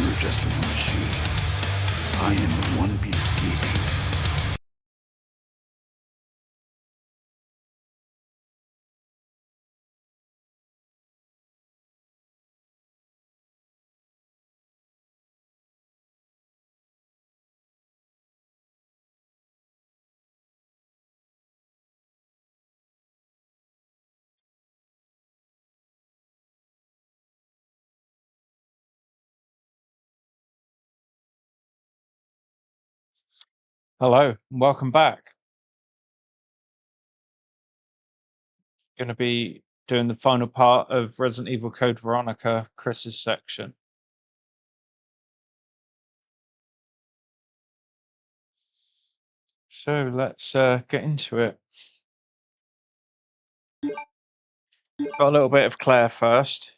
longer just a machine. I am the One Piece keeping. Hello, and welcome back. Going to be doing the final part of Resident Evil Code Veronica, Chris's section. So let's get into it. Got a little bit of Claire first.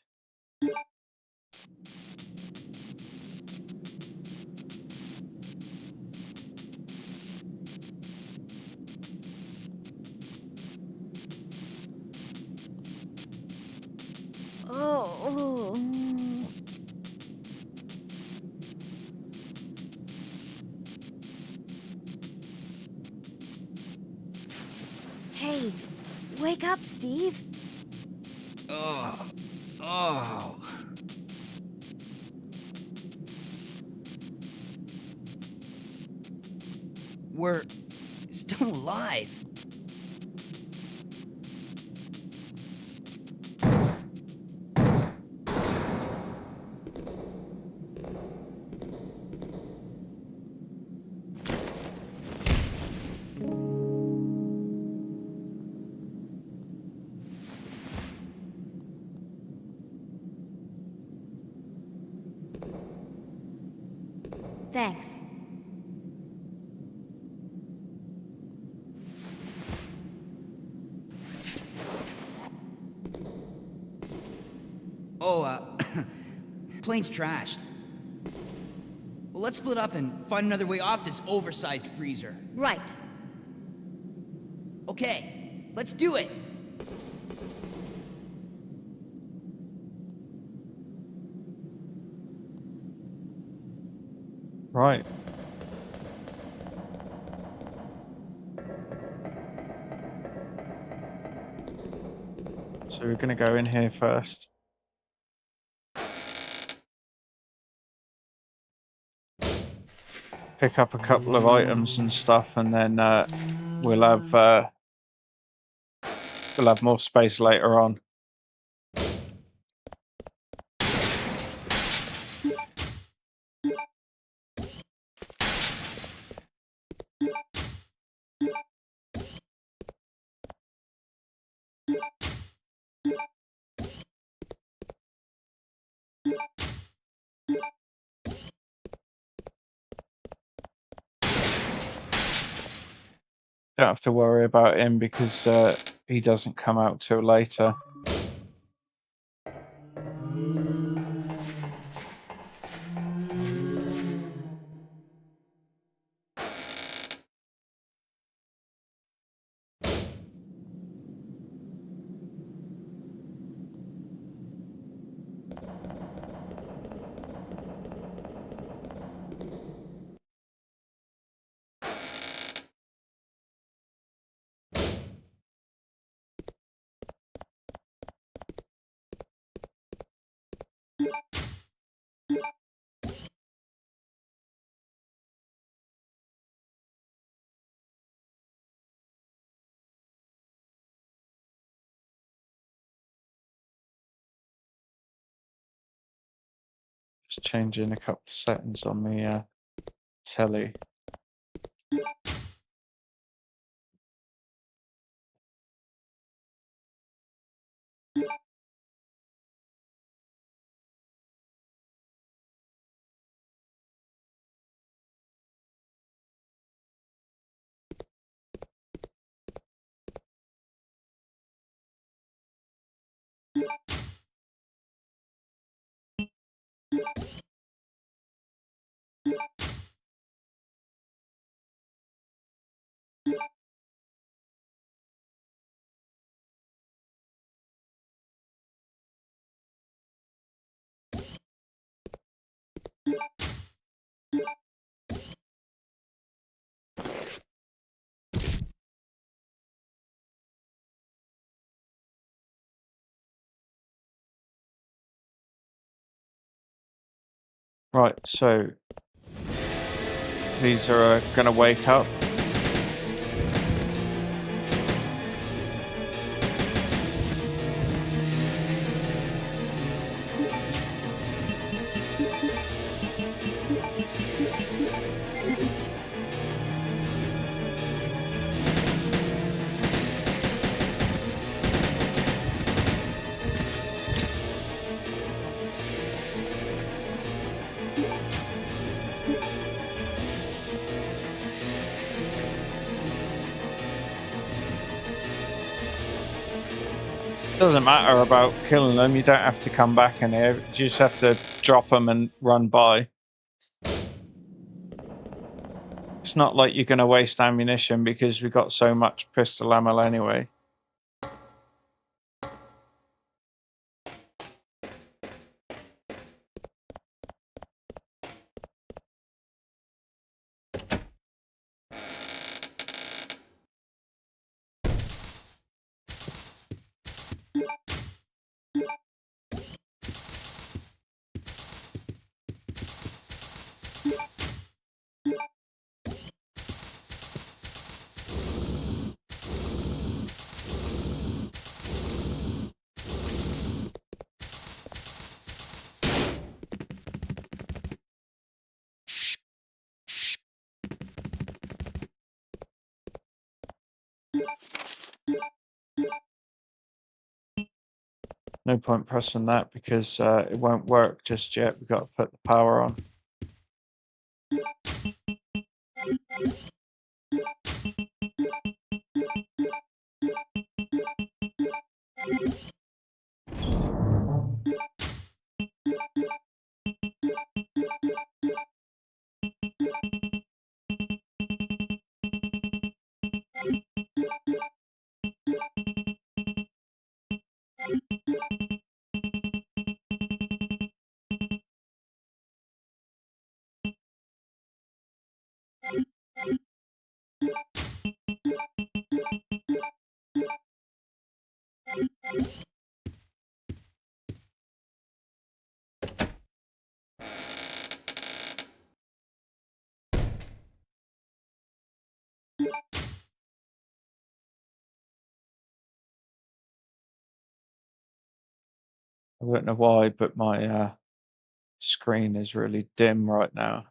Oh. Hey, wake up, Steve. Oh. We're still alive. Thanks. Plane's trashed. Well, let's split up and find another way off this oversized freezer. Right. Okay, let's do it. Right. So we're going to go in here first. Pick up a couple of items and stuff, and then we'll have more space later on. Don't have to worry about him because he doesn't come out till later. Just changing a couple of settings on the telly. Right, so these are gonna wake up. Doesn't matter about killing them. You don't have to come back in here. You just have to drop them and run by. It's not like you're going to waste ammunition because we've got so much pistol ammo anyway. No point pressing that because it won't work just yet. We've got to put the power on. I don't know why, but my screen is really dim right now.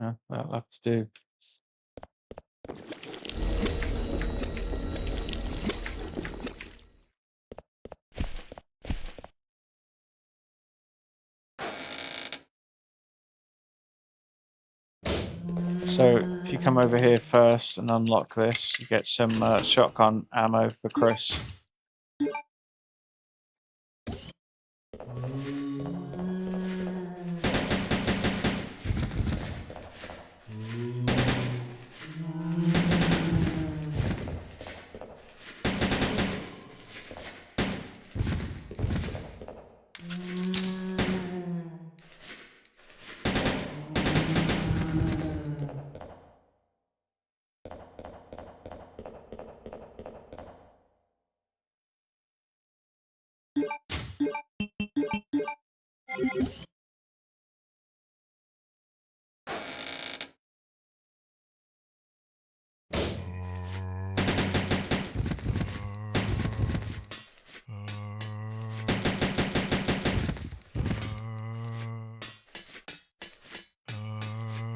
Yeah, that'll have to do. So if you come over here first and unlock this, you get some shotgun ammo for Chris.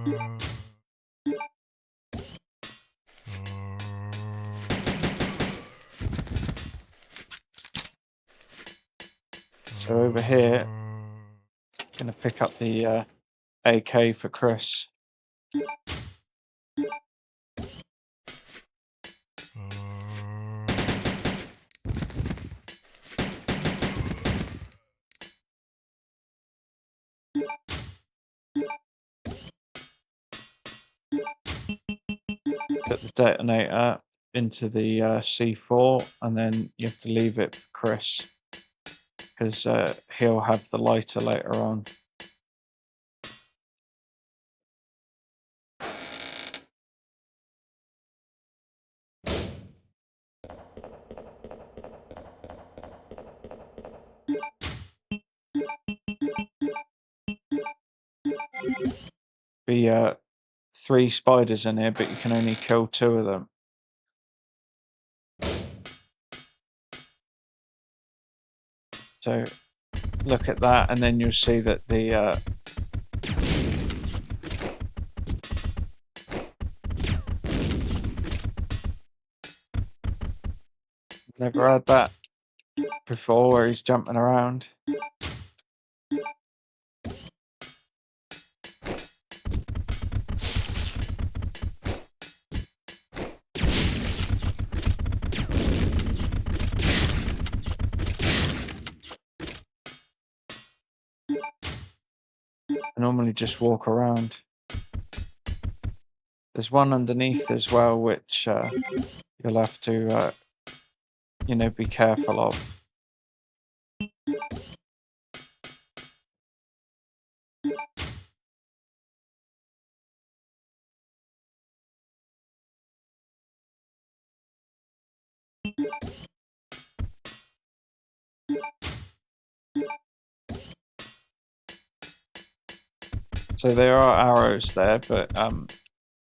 So over here, gonna pick up the AK for Chris. Put the detonator into the C4, and then you have to leave it for Chris, because he'll have the lighter later on. Be 3 spiders in here, but you can only kill 2 of them. So look at that, and then you'll see that the never had that before where he's jumping around. I normally just walk around. There's one underneath as well, which you'll have to, you know, be careful of. So there are arrows there, but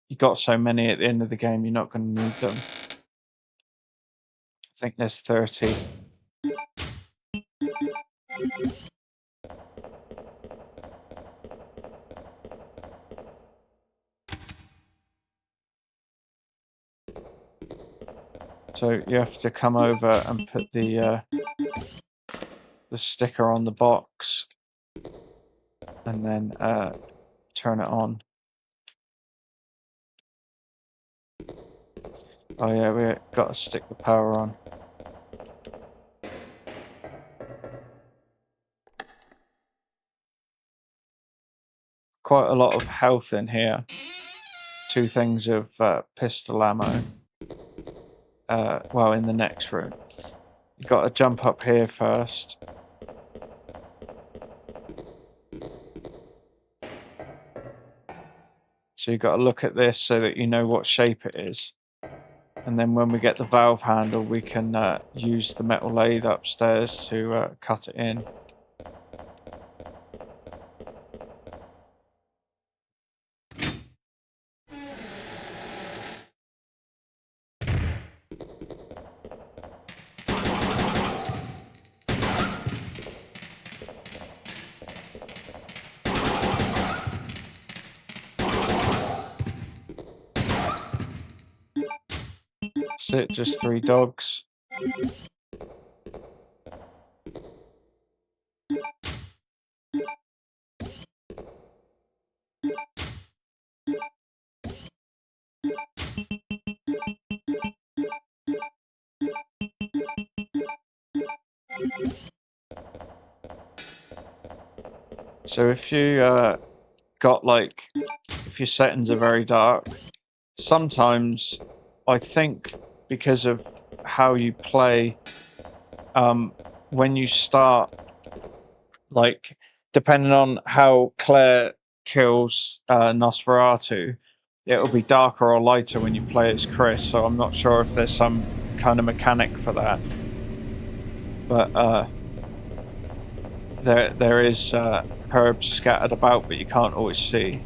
you got so many at the end of the game, you're not going to need them. I think there's 30. So you have to come over and put the sticker on the box, and then turn it on. Oh yeah, we got to stick the power on. Quite a lot of health in here. 2 things of pistol ammo. Well, in the next room. You've got to jump up here first. So you've got to look at this so that you know what shape it is. And then when we get the valve handle, we can use the metal lathe upstairs to cut it in. That's it, just 3 dogs. So if you if your settings are very dark, sometimes I think because of how you play, when you start, like, depending on how Claire kills Nosferatu, it'll be darker or lighter when you play as Chris, so I'm not sure if there's some kind of mechanic for that. But there is herbs scattered about, but you can't always see.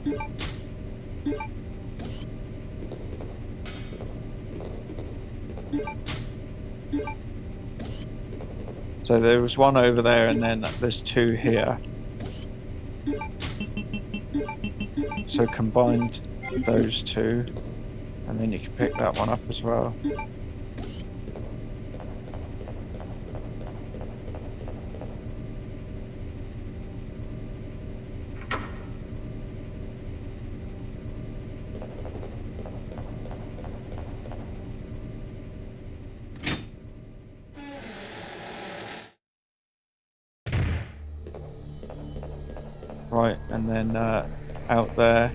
So there was 1 over there, and then there's 2 here. So combined those two, and then you can pick that one up as well. Right, and then out there.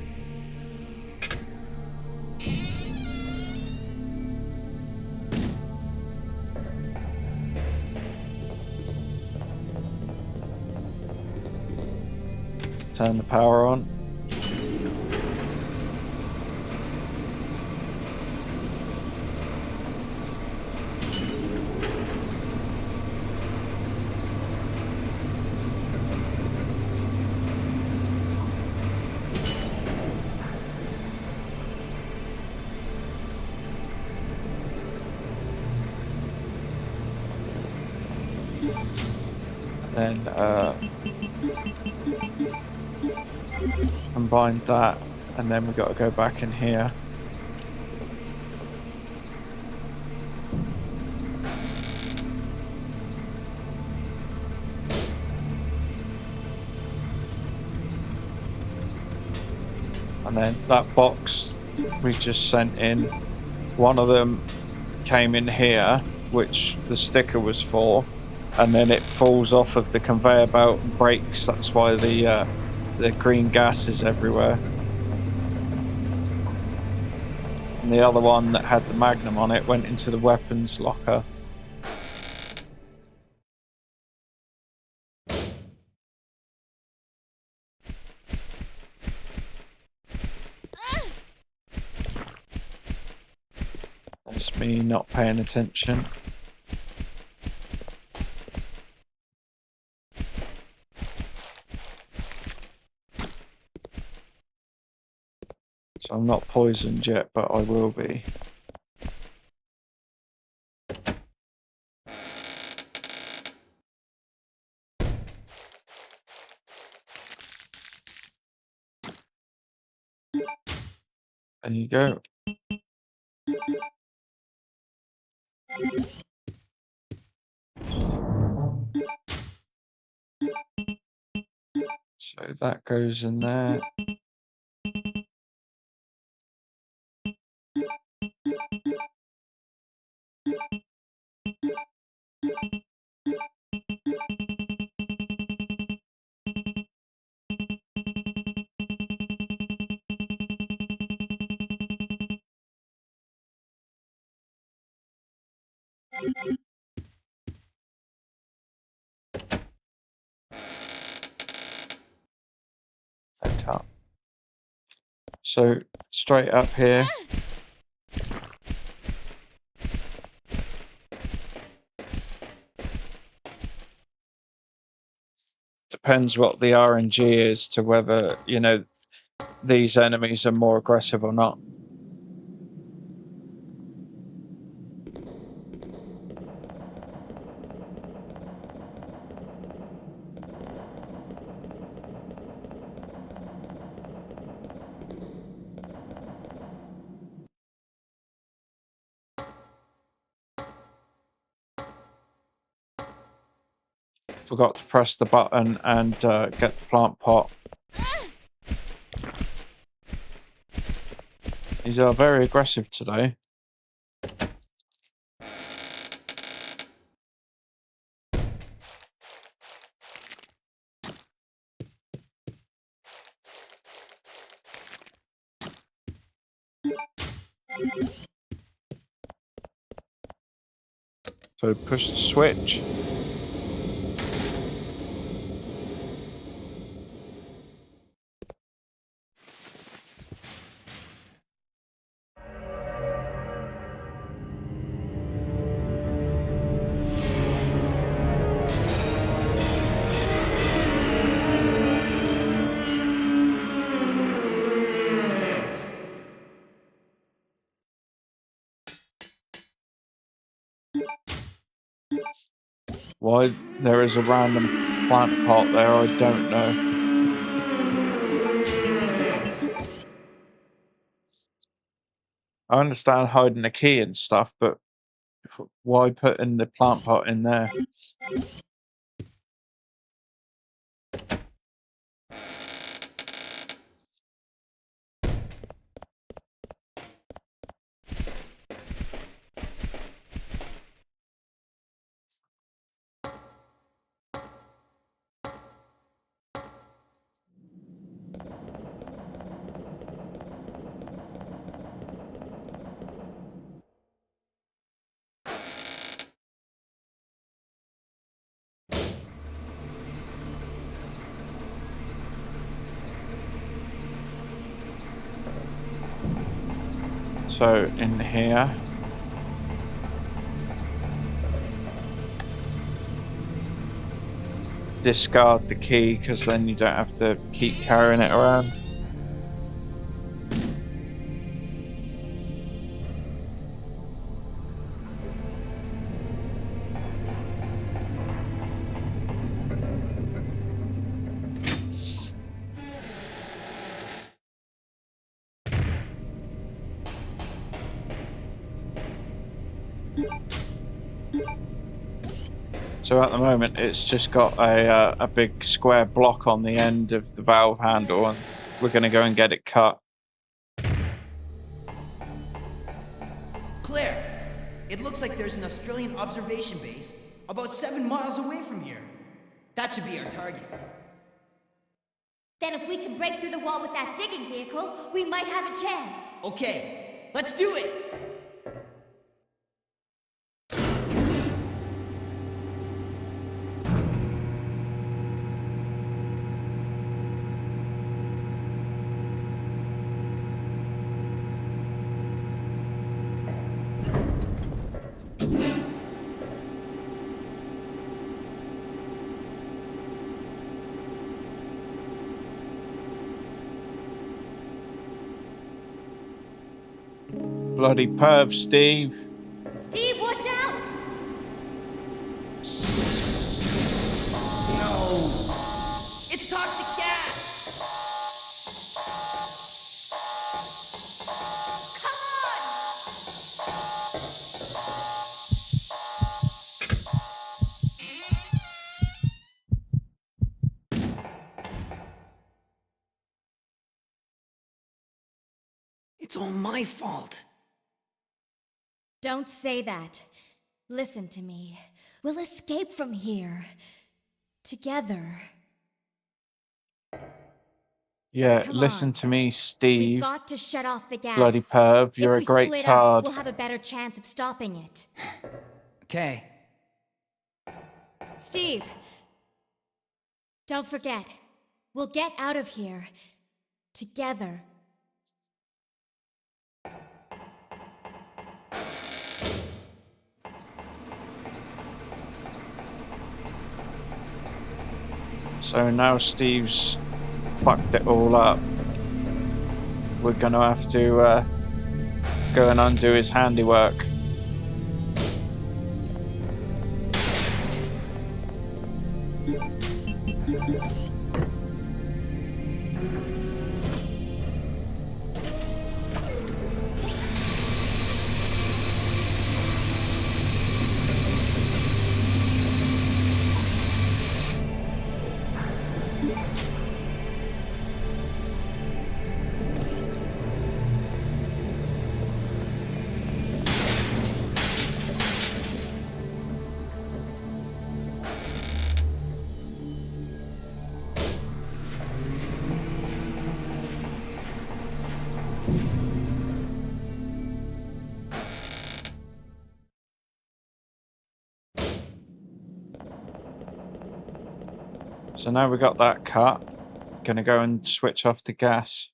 Turn the power on. Then combine that, and then we've got to go back in here. And then that box we just sent in, one of them came in here, which the sticker was for, and then it falls off of the conveyor belt and breaks. That's why the green gas is everywhere. And the other one that had the Magnum on it went into the weapons locker. That's me not paying attention. So I'm not poisoned yet, but I will be. There you go. So that goes in there. Up. So straight up here. Depends what the RNG is to whether, you know, these enemies are more aggressive or not. Forgot to press the button and get the plant pot. These are very aggressive today. So push the switch. Why there is a random plant pot there, I don't know. I understand hiding the key and stuff, but why putting the plant pot in there? So in here. Discard the key because then you don't have to keep carrying it around. So at the moment it's just got a big square block on the end of the valve handle, and we're going to go and get it cut. Claire, it looks like there's an Australian observation base about 7 miles away from here. That should be our target. Then if we can break through the wall with that digging vehicle, we might have a chance. Okay, let's do it! Bloody perv, Steve. Steve, watch out! No! It's toxic gas! Come on! It's all my fault. Don't say that. Listen to me. We'll escape from here. Together. Yeah, Come listen on. to me, We've Steve. got to shut off the gas. Bloody perv, you're a If we great split tard. up, we'll have a better chance of stopping it. Okay. Steve! Don't forget. We'll get out of here. Together. So now Steve's fucked it all up. We're gonna have to go and undo his handiwork. So now we got that cut. Gonna go and switch off the gas.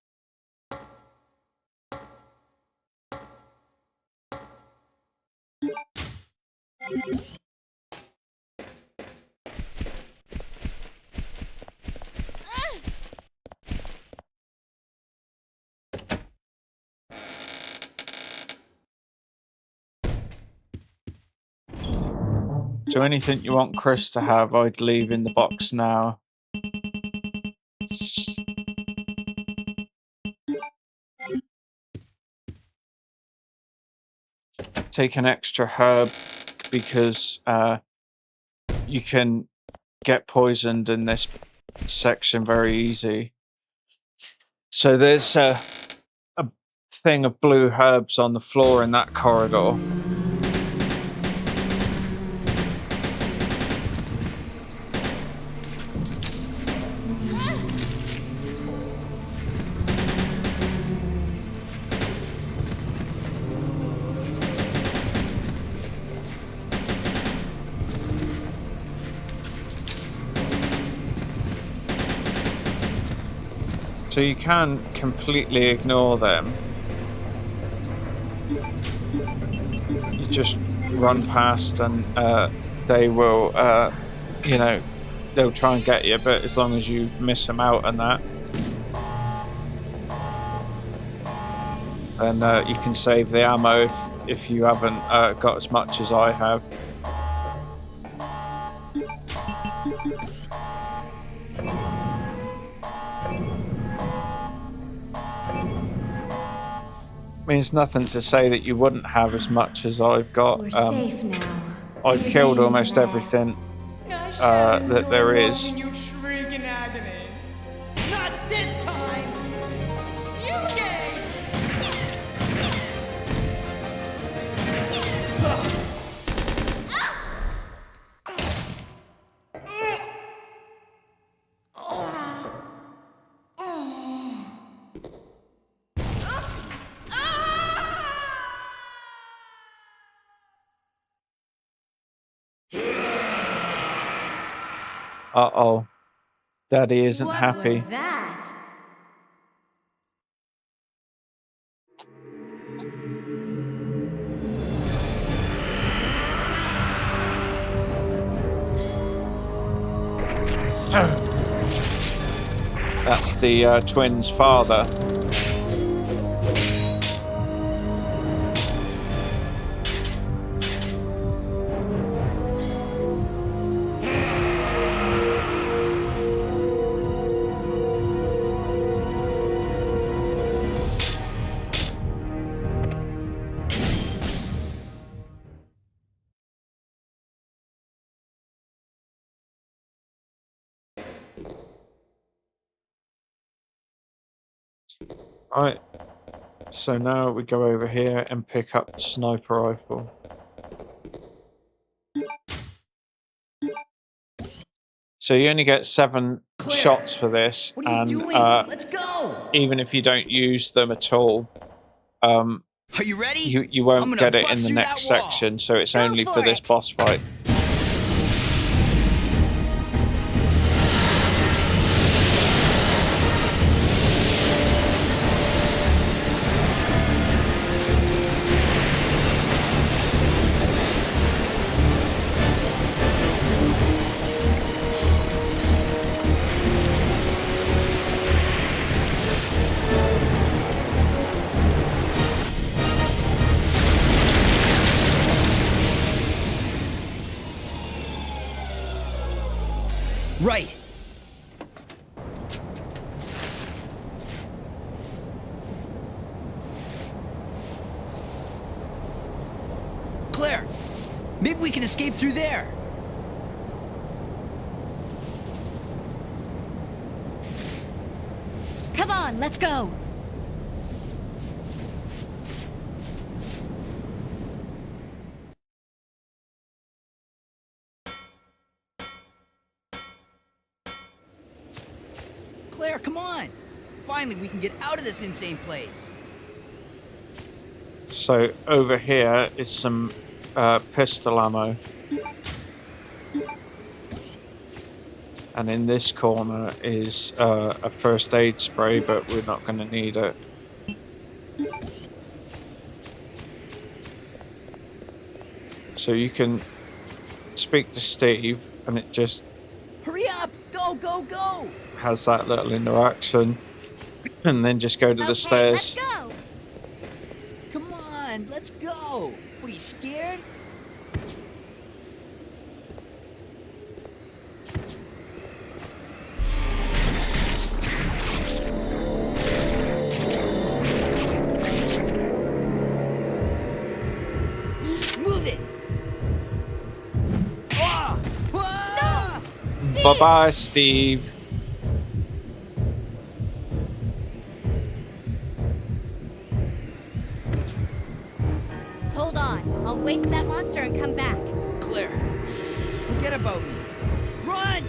So anything you want Chris to have, I'd leave in the box now. take an extra herb because you can get poisoned in this section very easy. So there's a thing of blue herbs on the floor in that corridor. So you can completely ignore them. You just run past and they will, you know, they'll try and get you, but as long as you miss them out and that, then you can save the ammo if you haven't got as much as I have. Means nothing to say that you wouldn't have as much as I've got. We're safe now. I've killed almost everything that there is. You shriek in agony. Not this time! You gay! Uh-oh. Daddy isn't What happy. was that? That's the twins' father. Right, so now we go over here and pick up the sniper rifle. So you only get 7 Claire, shots for this, What are you and doing? Let's go! even if you don't use them at all, Are you ready? you I'm won't gonna get it bust in the through next that wall. section, so it's Go only for for this it. boss fight. Right. Claire, maybe we can escape through there. Come on, let's go. Claire, come on. Finally, we can get out of this insane place. So over here is some pistol ammo. And in this corner is a first aid spray, but we're not going to need it. So you can speak to Steve, and it just Hurry up! Go, go, go! has that little interaction, and then just go to the Let's stairs. go. Come on, let's go! What, are you scared? Bye-bye, Steve. Hold on. I'll wait for that monster and come back. Claire, forget about me. Run!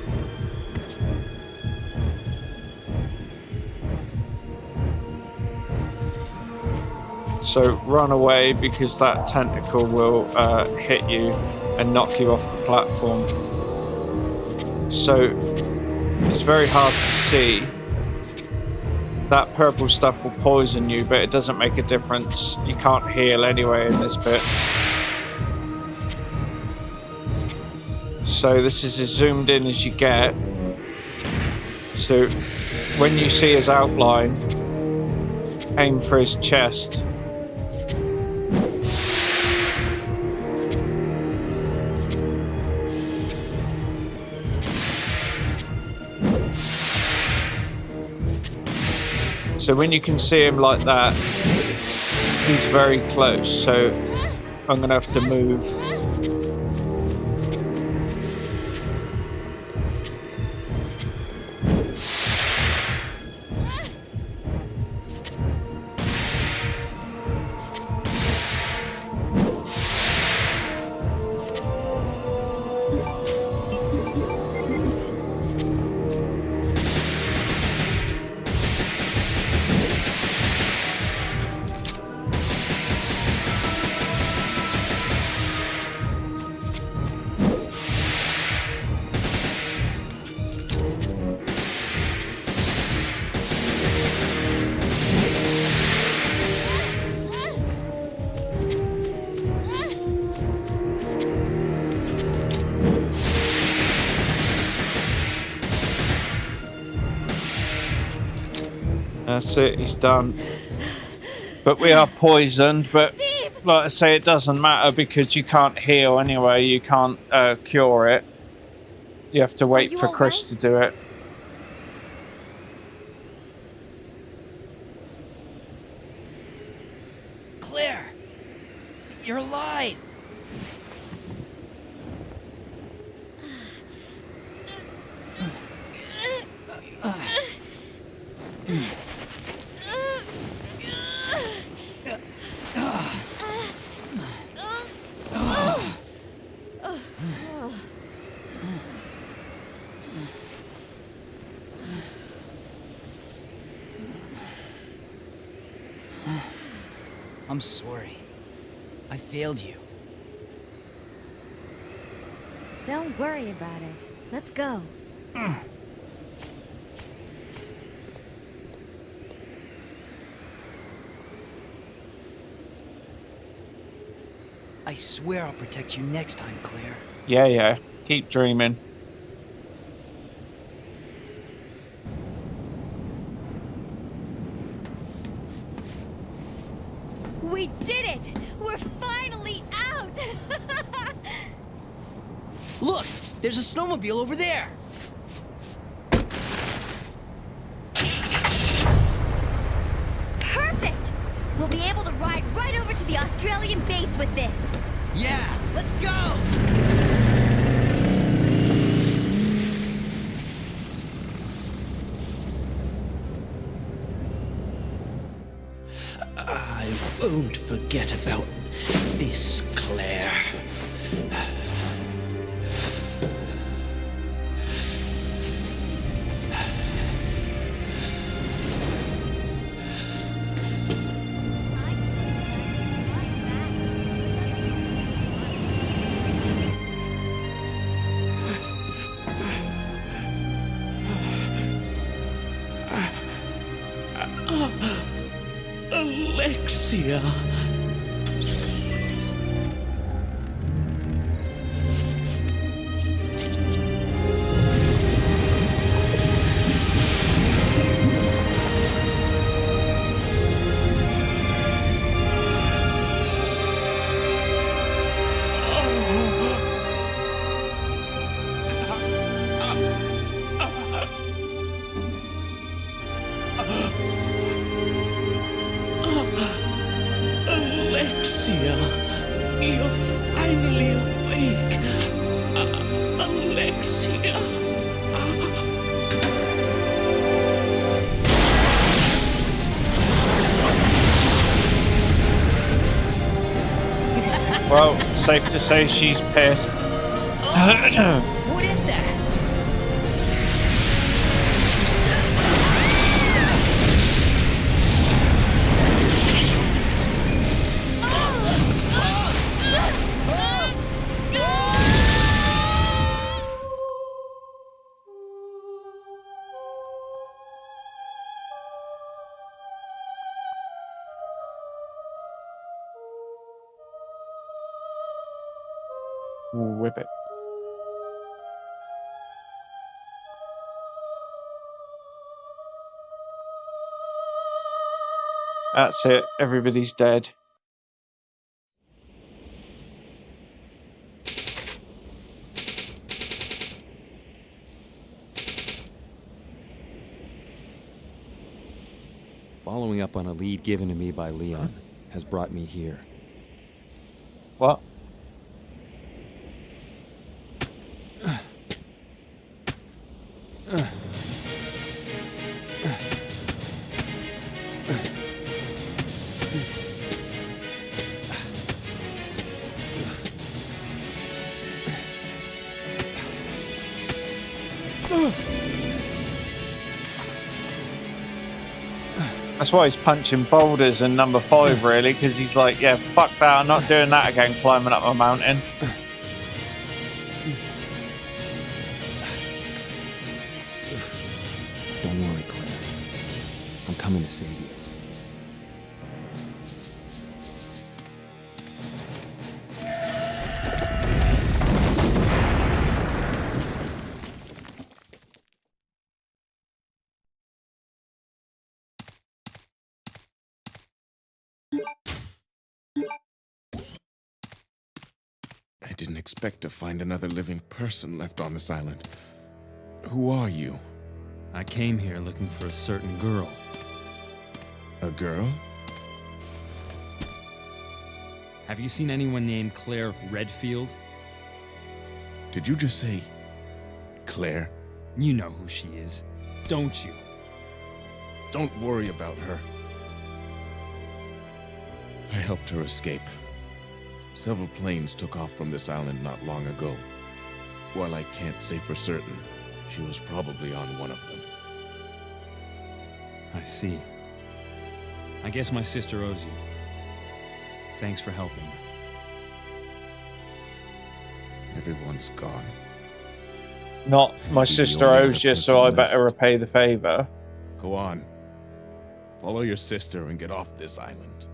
So run away because that tentacle will hit you and knock you off the platform. So it's very hard to see. That purple stuff will poison you, but it doesn't make a difference. You can't heal anyway in this bit. So this is as zoomed in as you get. So when you see his outline, aim for his chest. So when you can see him like that, he's very close, so I'm going to have to move. That's it, he's done. But we are poisoned, but Steve! like I say, it doesn't matter because you can't heal anyway, you can't cure it. You have to wait you for all Chris right? to do it. Claire! You're alive! I'm sorry. I failed you. Don't worry about it. Let's go. I swear I'll protect you next time, Claire. Yeah, keep dreaming. We did it! We're finally out! Look! There's a snowmobile over there! Perfect! We'll be able to ride right over to the Australian base with this. Yeah! Let's go! I won't forget about this, Claire. Alexia. Alexia, you're finally awake. Alexia. Well, safe to say she's pissed. What is that? Whip it. That's it. Everybody's dead. Following up on a lead given to me by Leon has brought me here. What? That's why he's punching boulders in number 5, really, because he's like, yeah, fuck that, I'm not doing that again, climbing up a mountain. Don't worry, Claire. I'm coming to save you. I didn't expect to find another living person left on this island. Who are you? I came here looking for a certain girl. A girl? Have you seen anyone named Claire Redfield? Did you just say Claire? You know who she is, don't you? Don't worry about her. I helped her escape. Several planes took off from this island not long ago. While I can't say for certain, she was probably on one of them. I see. I guess my sister owes you. Thanks for helping her. Everyone's gone. Not And my you'd be the sister only owes other you, so I person better left. repay the favor. Go on. Follow your sister and get off this island.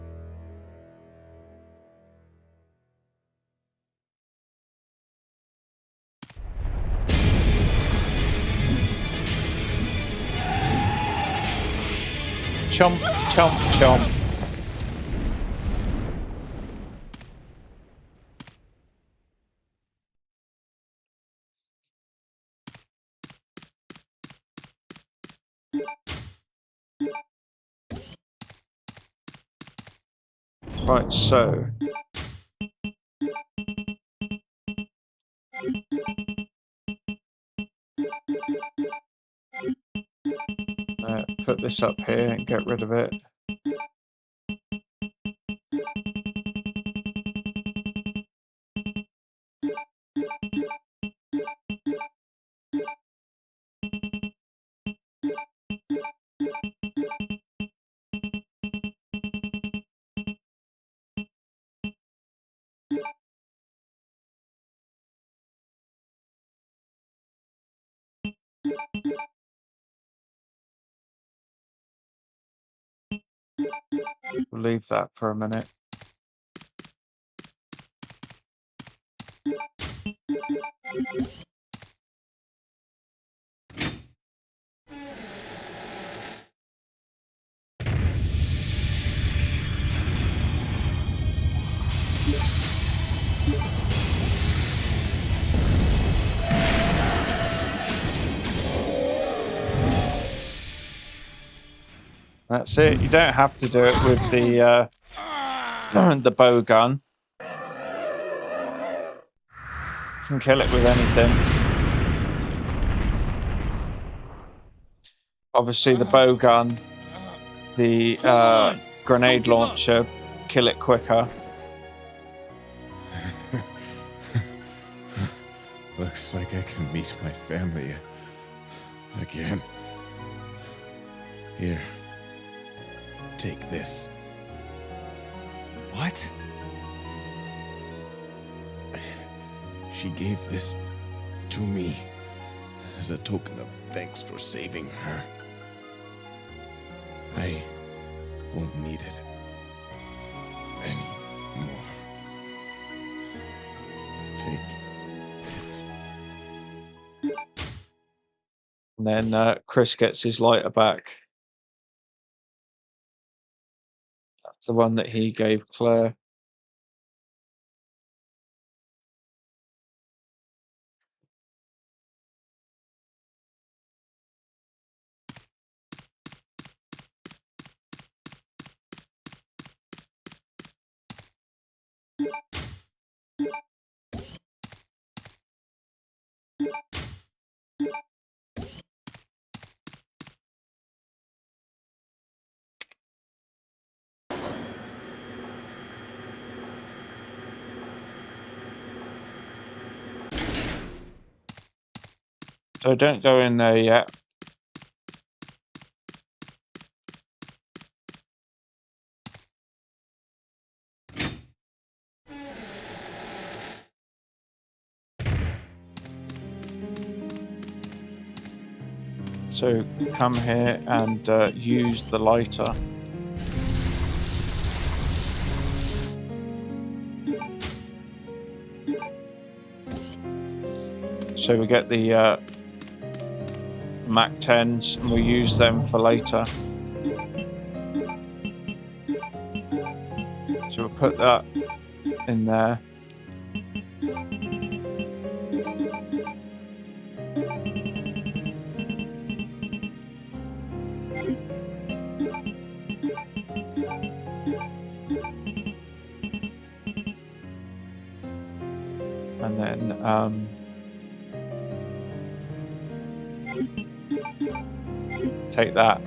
Chomp, chomp, chomp. Right, so put this up here and get rid of it. We'll leave that for a minute. That's it. You don't have to do it with the the bow gun. You can kill it with anything. Obviously, the bow gun, the grenade launcher, kill it quicker. Looks like I can meet my family again. Here. Take this. What? She gave this to me as a token of thanks for saving her. I won't need it anymore. Take it. And then Chris gets his lighter back. That's the one that he gave Claire. So don't go in there yet. So come here and use the lighter. So we get the Mac 10s and we'll use them for later. So we'll put that in there. And then take that.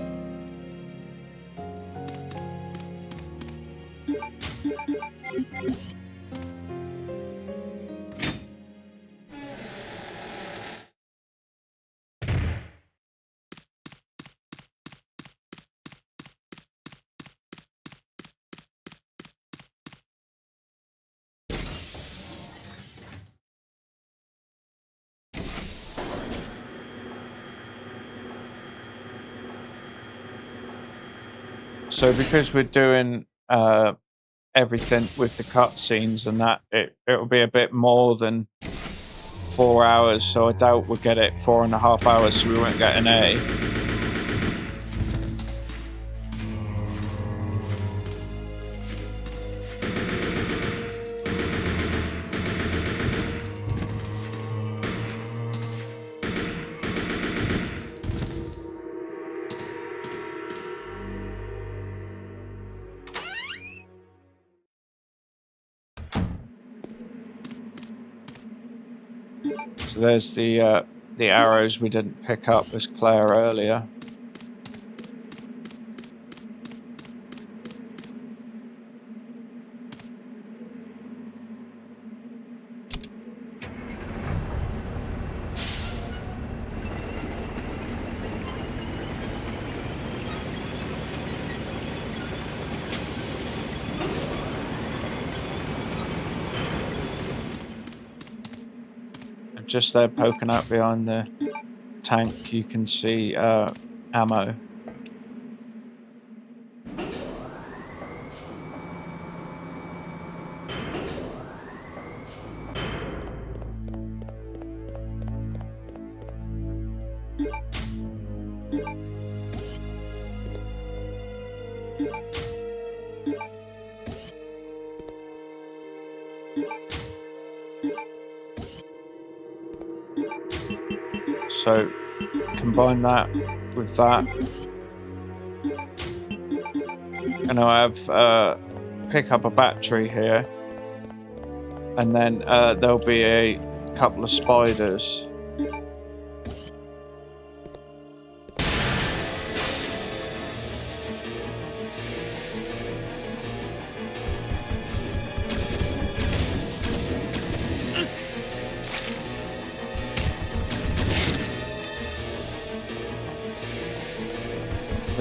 So because we're doing everything with the cutscenes and that, it'll be a bit more than 4 hours, so I doubt we'll get it 4.5 hours, so we won't get an A. So there's the arrows we didn't pick up as Claire earlier. Just there poking out behind the tank, you can see ammo. So combine that with that, and I have pick up a battery here, and then there'll be a couple of spiders.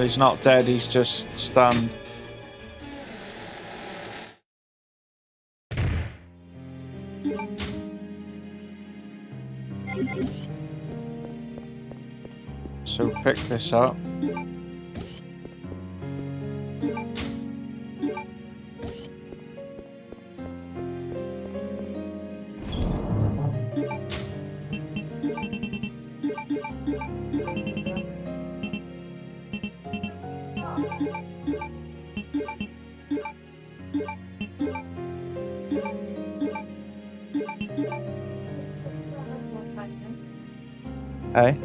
So he's not dead, he's just stunned. So we'll pick this up. Hey.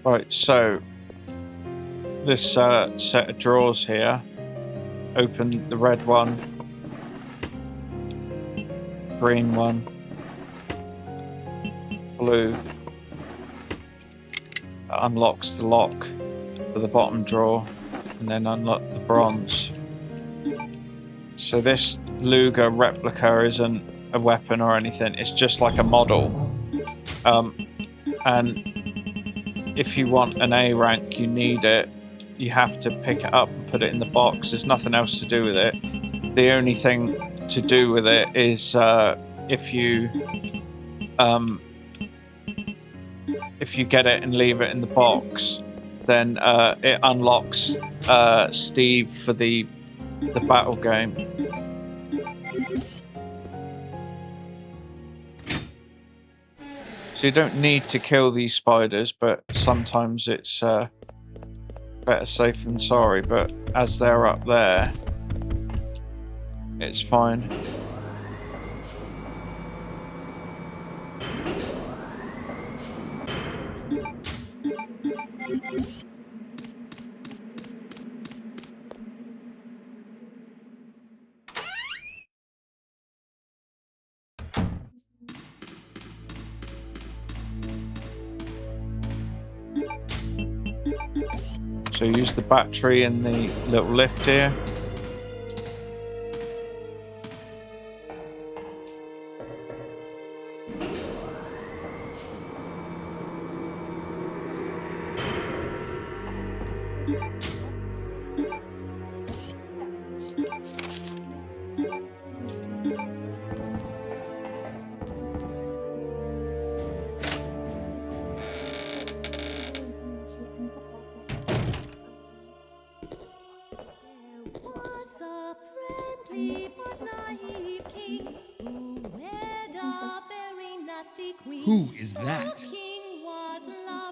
Right, so this set of drawers here, open the red one, green one, blue, that unlocks the lock for the bottom drawer, and then unlock the bronze. So this Luger replica isn't a weapon or anything, it's just like a model. And if you want an A rank, you need it. You have to pick it up and put it in the box. There's nothing else to do with it. The only thing to do with it is if you get it and leave it in the box, then it unlocks Steve for the battle game. So you don't need to kill these spiders, but sometimes it's better safe than sorry. But as they're up there, it's fine. So use the battery in the little lift here. Who is that?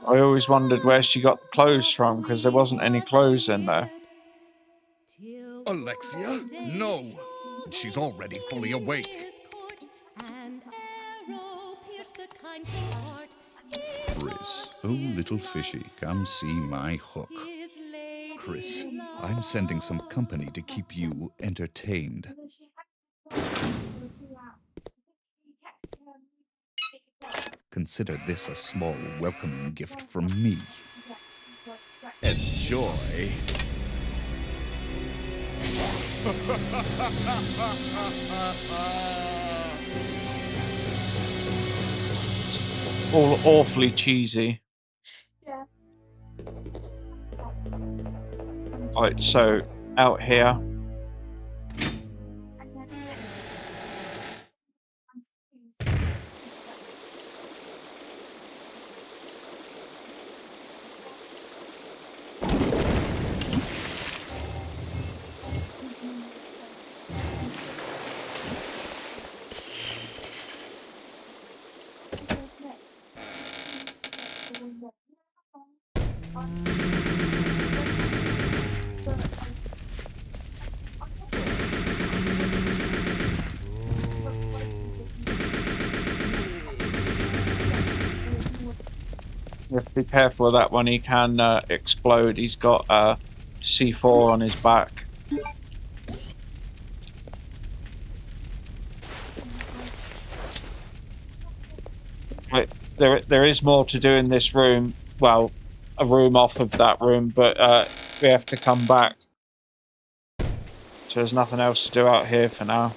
I always wondered where she got the clothes from, because there wasn't any clothes in there. Alexia? No! She's already fully awake. Chris, oh little fishy, come see my hook. Chris, I'm sending some company to keep you entertained. Consider this a small welcoming gift from me. Enjoy. All awfully cheesy. Yeah. Right, so out here. You have to be careful with that one. He can explode. He's got C4 on his back. But there is more to do in this room. Well, a room off of that room, but we have to come back. So there's nothing else to do out here for now.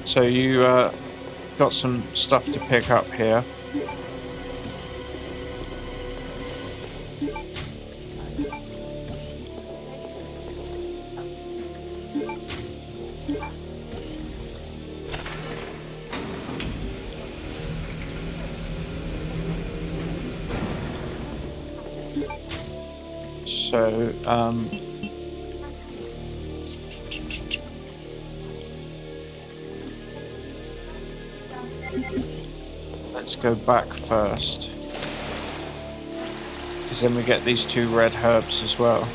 So you got some stuff to pick up here. So, let's go back first, because then we get these 2 red herbs as well.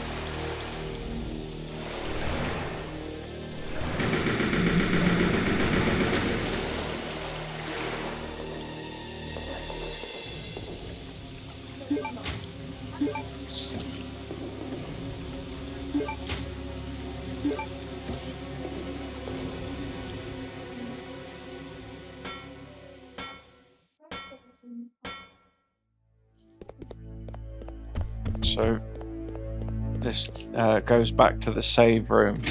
So this goes back to the save room.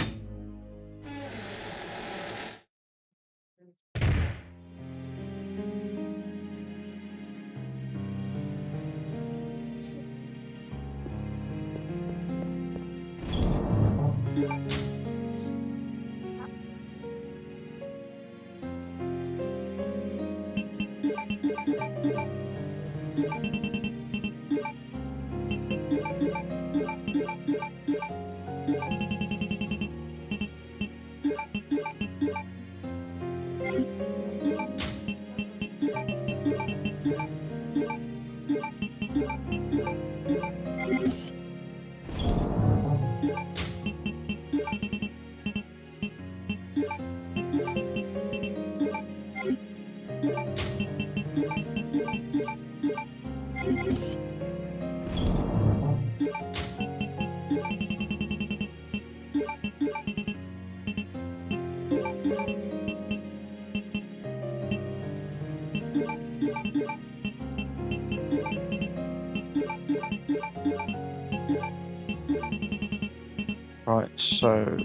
Right, so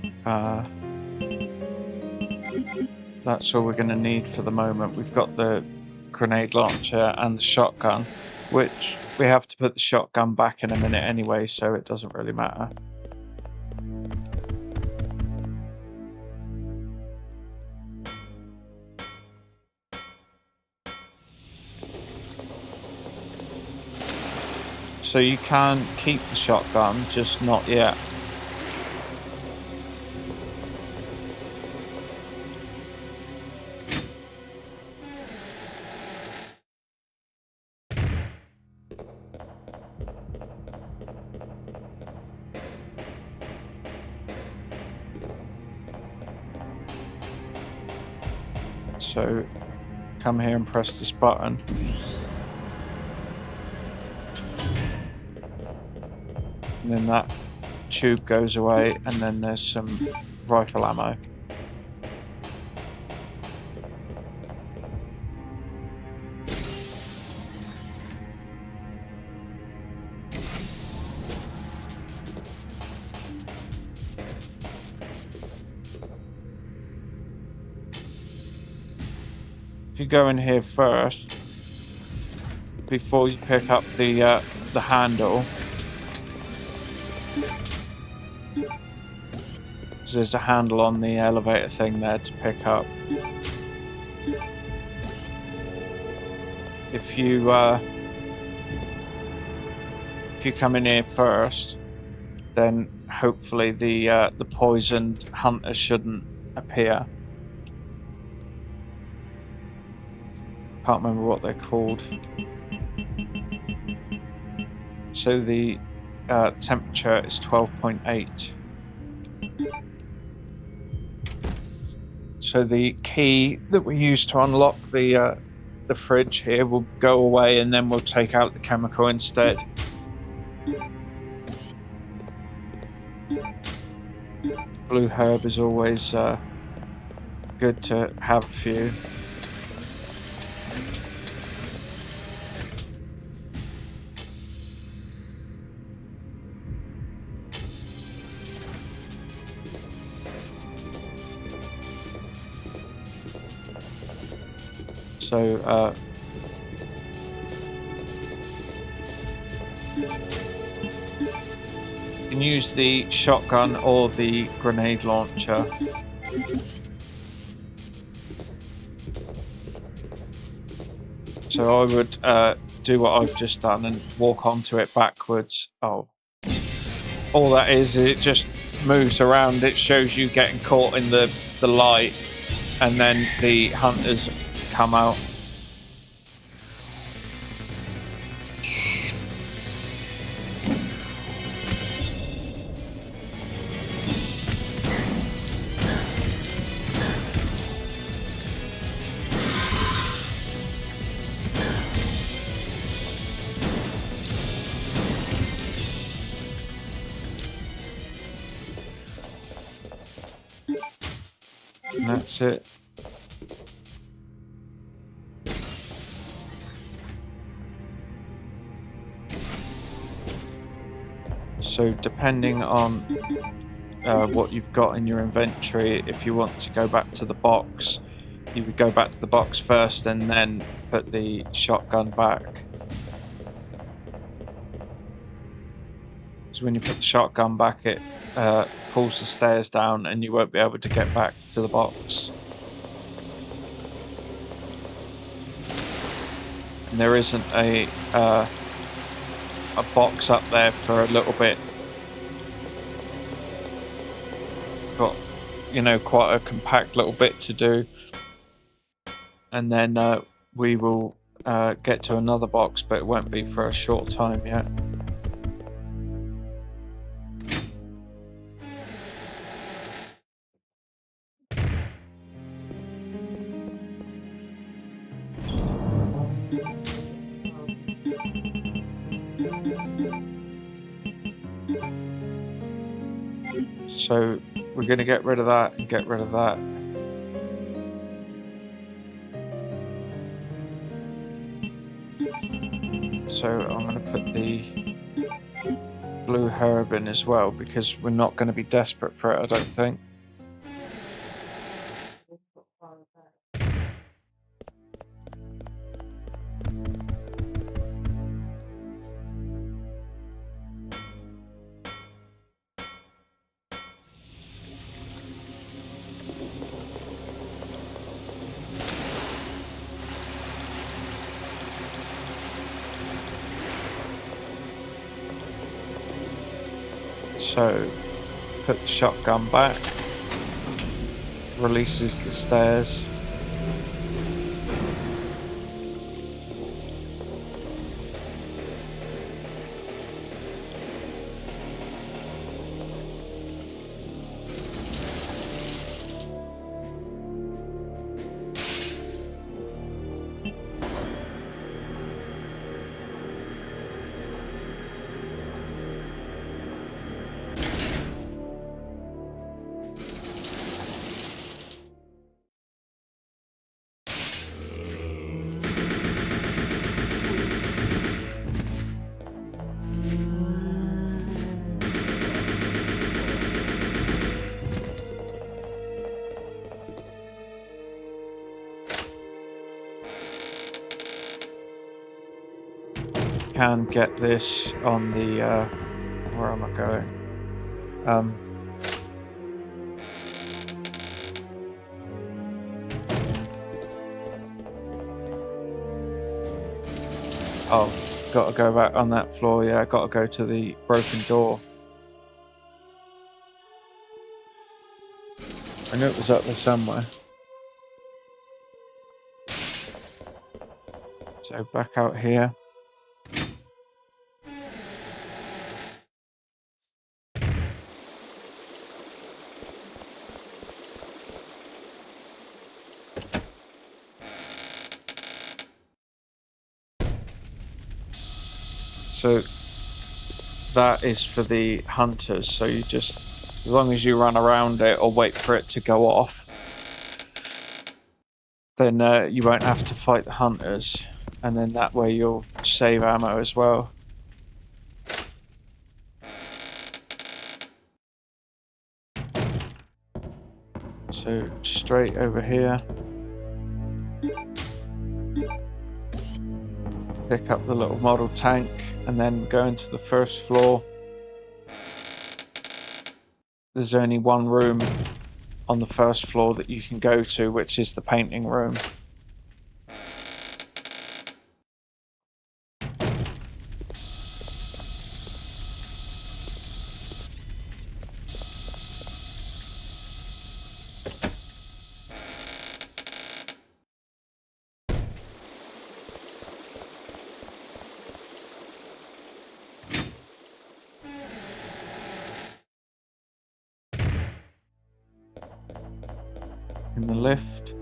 that's all we're going to need for the moment. We've got the grenade launcher and the shotgun, which we have to put the shotgun back in a minute anyway, so it doesn't really matter. So you can keep the shotgun, just not yet. So come here and press this button. And then that tube goes away, and then there's some rifle ammo. If you go in here first, before you pick up the handle, because there's a handle on the elevator thing there to pick up. If you come in here first, then hopefully the poisoned hunter shouldn't appear. Can't remember what they're called. So the temperature is 12.8. So the key that we use to unlock the fridge here will go away, and then we'll take out the chemical instead. Blue herb is always good to have a few. So you can use the shotgun or the grenade launcher. So I would do what I've just done and walk onto it backwards. Oh, all that is it just moves around. It shows you getting caught in the light, and then the hunters come out. And that's it. So depending on what you've got in your inventory, if you want to go back to the box, you would go back to the box first and then put the shotgun back. So when you put the shotgun back, it pulls the stairs down and you won't be able to get back to the box. And there isn't a box up there for a little bit. Got, you know, quite a compact little bit to do, and then we will get to another box, but it won't be for a short time yet. So we're going to get rid of that and get rid of that. So I'm going to put the blue herb in as well, because we're not going to be desperate for it, I don't think. So, put the shotgun back, releases the stairs. Can get this on the where am I going? Oh, gotta go back on that floor. Yeah, gotta go to the broken door. I knew it was up there somewhere. So back out here. So that is for the hunters. So you just, as long as you run around it or wait for it to go off, then you won't have to fight the hunters. And then that way you'll save ammo as well. So straight over here. Pick up the little model tank and then go into the first floor. There's only one room on the first floor that you can go to, which is the painting room. In the lift.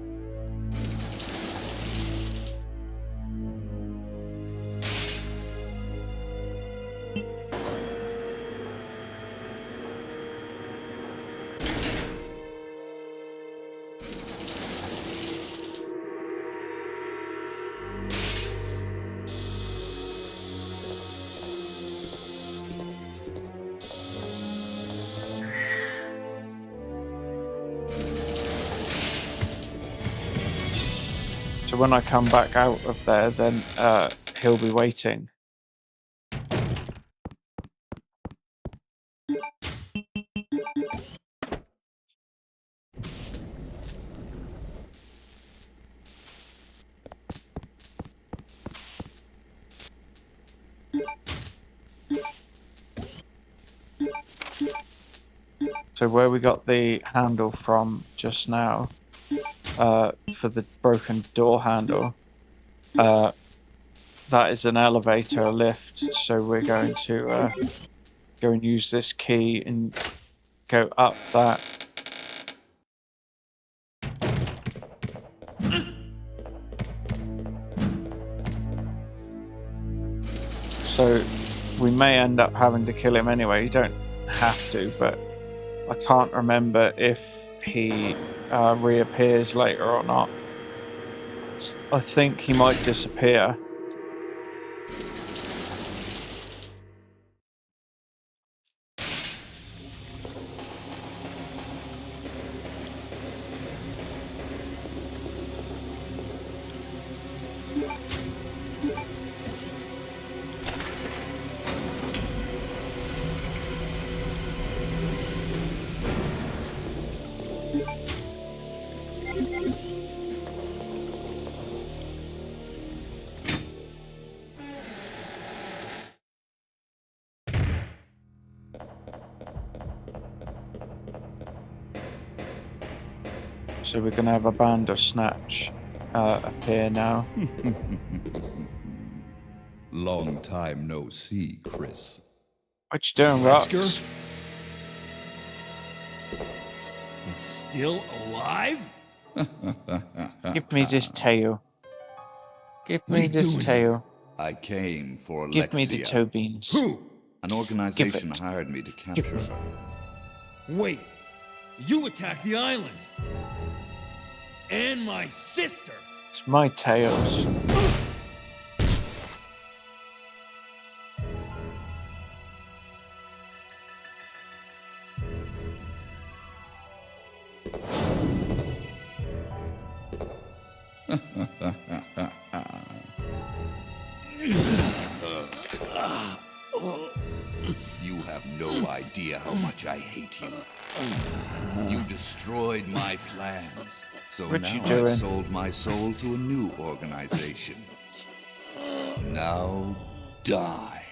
So when I come back out of there, then he'll be waiting. So where we got the handle from just now, for the broken door handle, that is an elevator, a lift. So we're going to go and use this key and go up that. So we may end up having to kill him anyway. You don't have to, but I can't remember if he reappears later or not. I think he might disappear. So we're going to have a band of Snatch appear now. Long time no see, Chris. What you doing, Rox? You're still alive? Give me this tail. Give What are me you this doing tail. I came for Alexia. Give me the toe beans. Who? An organization Give it. hired me to capture her. Wait. You attacked the island. And my sister. It's my tails. You have no idea how much I hate you. You destroyed my plans. So What now you doing? I've sold my soul to a new organization. Now die.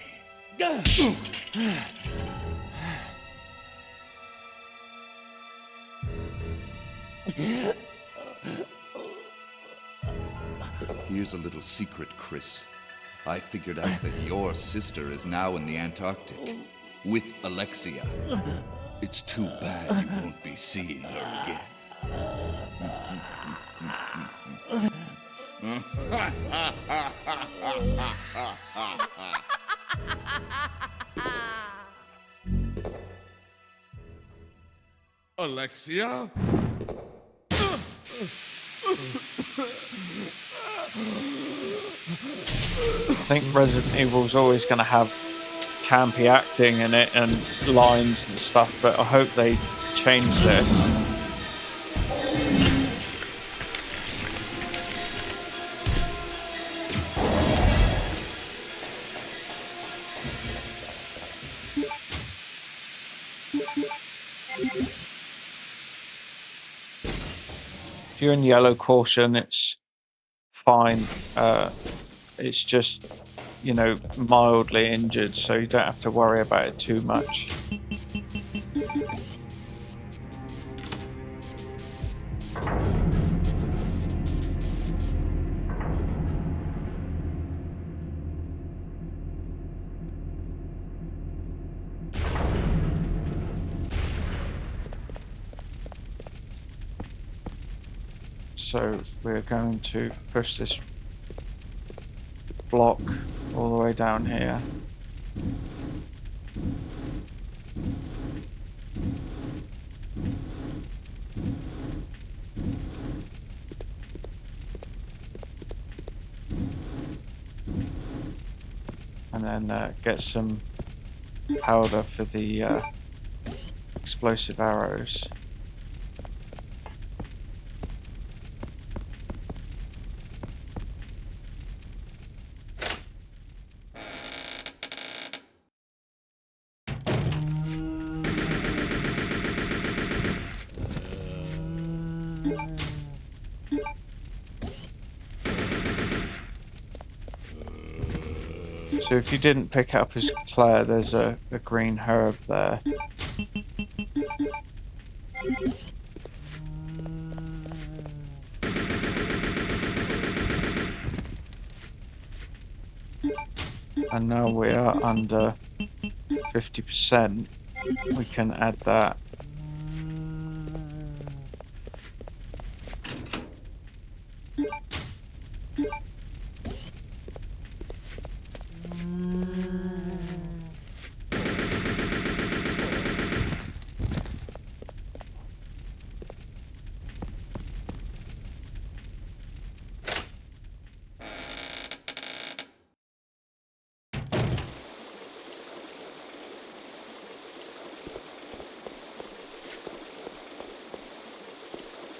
Here's a little secret, Chris. I figured out that your sister is now in the Antarctic with Alexia. It's too bad you won't be seeing her again. Alexia? I think Resident Evil's always going to have campy acting in it and lines and stuff, but I hope they change this. If you're in yellow, caution, it's fine. It's just, you know, mildly injured, so you don't have to worry about it too much. So we're going to push this block all the way down here. And then get some powder for the explosive arrows. So if you didn't pick up as Claire, there's a green herb there. And now we are under 50%. We can add that.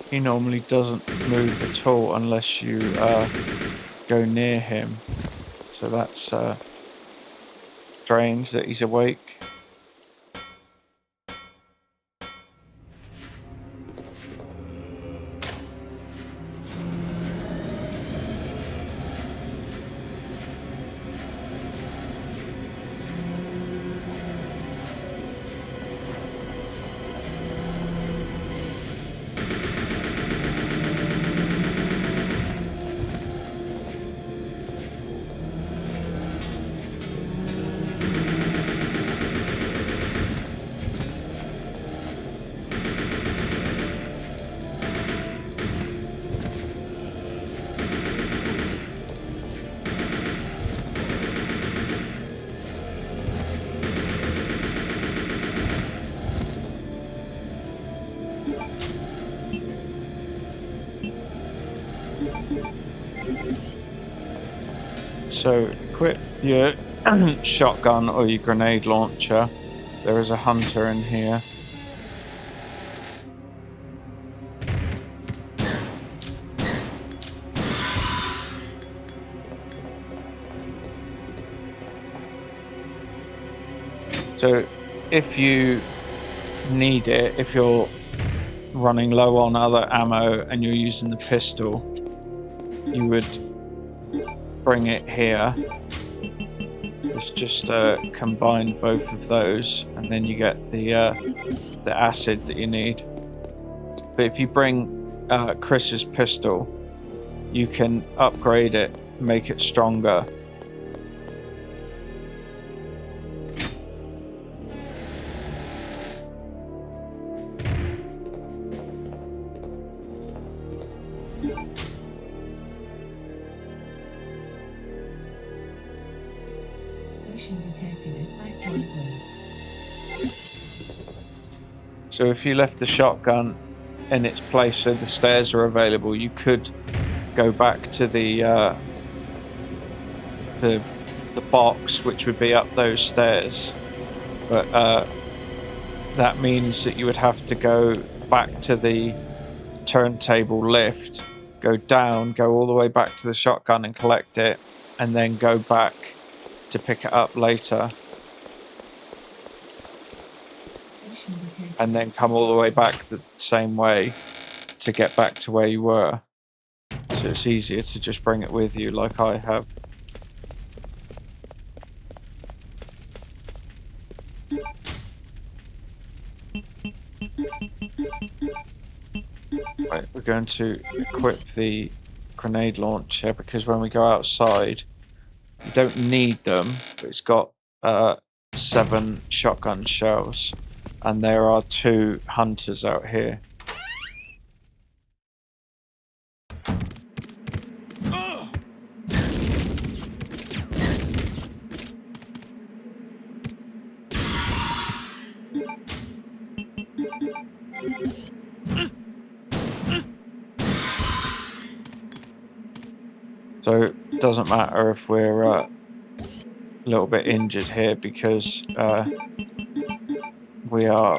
He normally doesn't move at all unless you go near him. So that's strange that he's awake. So equip your shotgun or your grenade launcher. There is a hunter in here. So if you need it, if you're running low on other ammo and you're using the pistol, you would bring it here. It's just combine both of those, and then you get the acid that you need. But if you bring Chris's pistol, you can upgrade it, make it stronger. So if you left the shotgun in its place so the stairs are available, you could go back to the box, which would be up those stairs. But that means that you would have to go back to the turntable lift, go down, go all the way back to the shotgun and collect it, and then go back to pick it up later. And then come all the way back the same way to get back to where you were. So it's easier to just bring it with you like I have. Right, we're going to equip the grenade launcher because when we go outside, you don't need them, but it's got 7 shotgun shells. And there are 2 hunters out here. So it doesn't matter if we're a little bit injured here because we are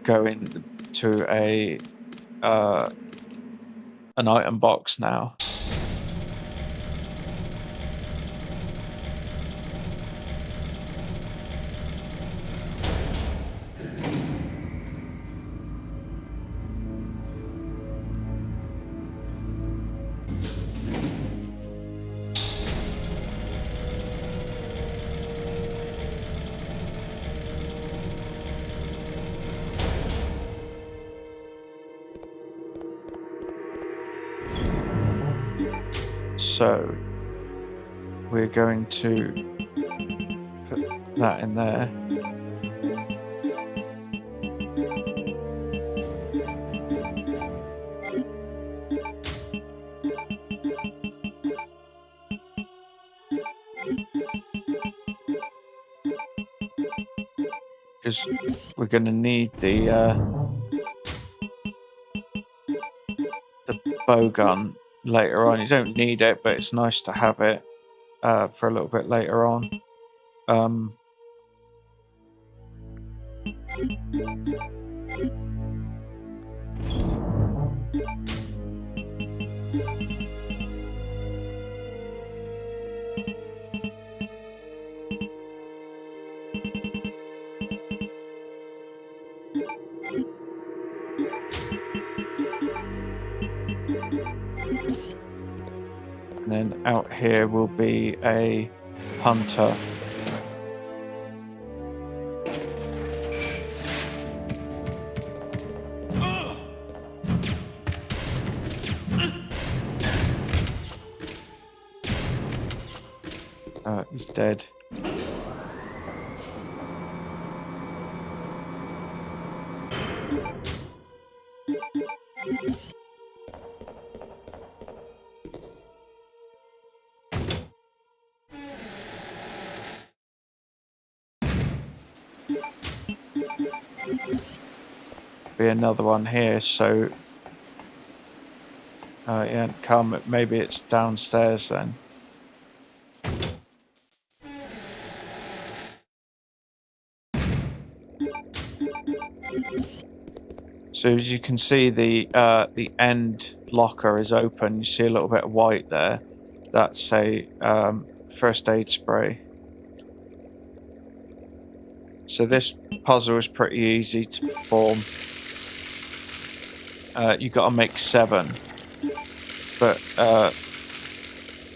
going to an item box now. So we're going to put that in there. Because we're going to need the bow gun later on. You don't need it, but it's nice to have it for a little bit later on. And then out here will be a hunter. He's dead. Be another one here, so yeah, come. Maybe it's downstairs then. So as you can see, the end locker is open. You see a little bit of white there. That's a first aid spray. So this puzzle is pretty easy to perform. You got to make 7, but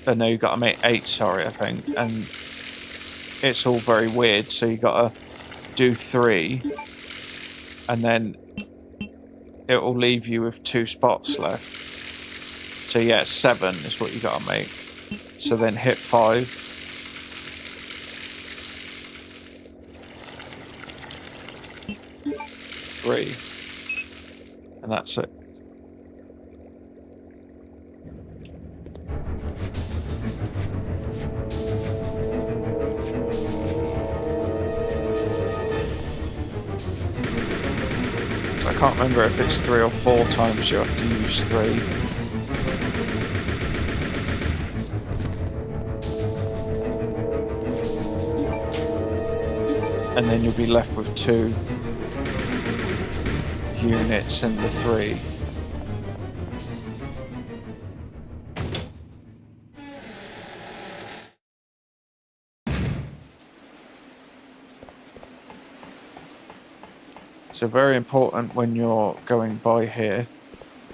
no, you got to make 8, sorry, I think. And it's all very weird, so you got to do 3, and then it will leave you with 2 spots left. So yeah, 7 is what you got to make. So then hit 5. 3. And that's it. So I can't remember if it's 3 or 4 times you have to use 3. And then you'll be left with 2 units in the 3. So very important when you're going by here,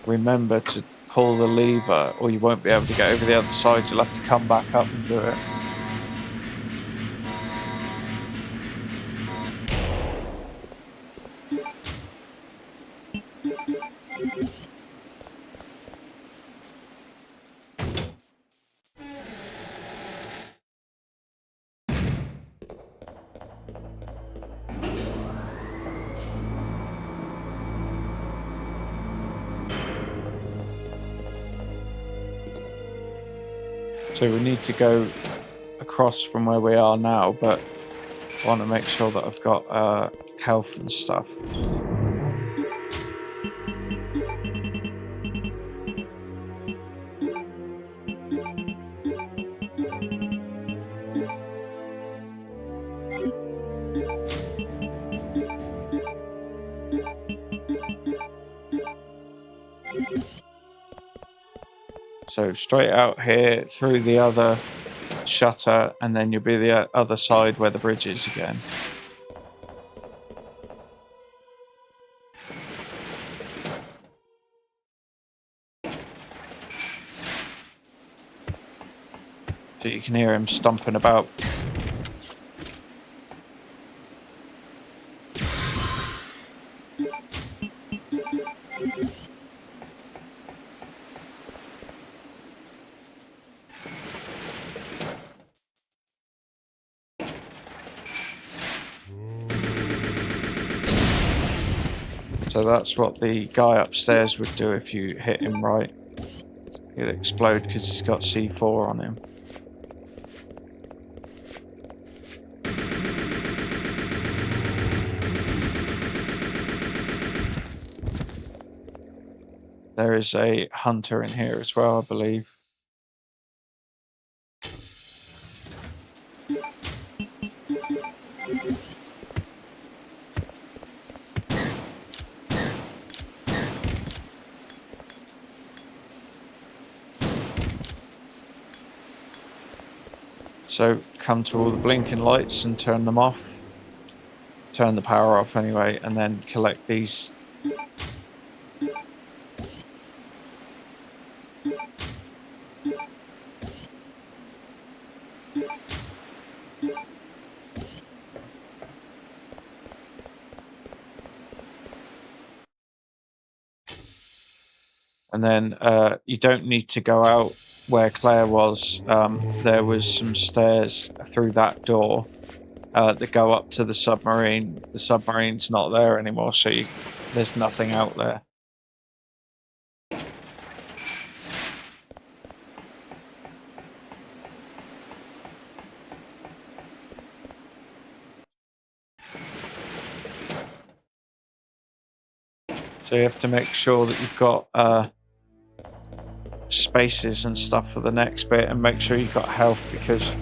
remember to pull the lever or you won't be able to get over the other side. You'll have to come back up and do it. So we need to go across from where we are now, but I want to make sure that I've got health and stuff. So straight out here, through the other shutter, and then you'll be the other side where the bridge is again. So you can hear him stomping about. So that's what the guy upstairs would do if you hit him right. He'd explode because he's got C4 on him. There is a hunter in here as well, I believe. So come to all the blinking lights and turn them off. Turn the power off anyway, and then collect these. And then you don't need to go out where Claire was. There was some stairs through that door that go up to the submarine. The submarine's not there anymore, so there's nothing out there. So you have to make sure that you've got spaces and stuff for the next bit, and make sure you've got health, because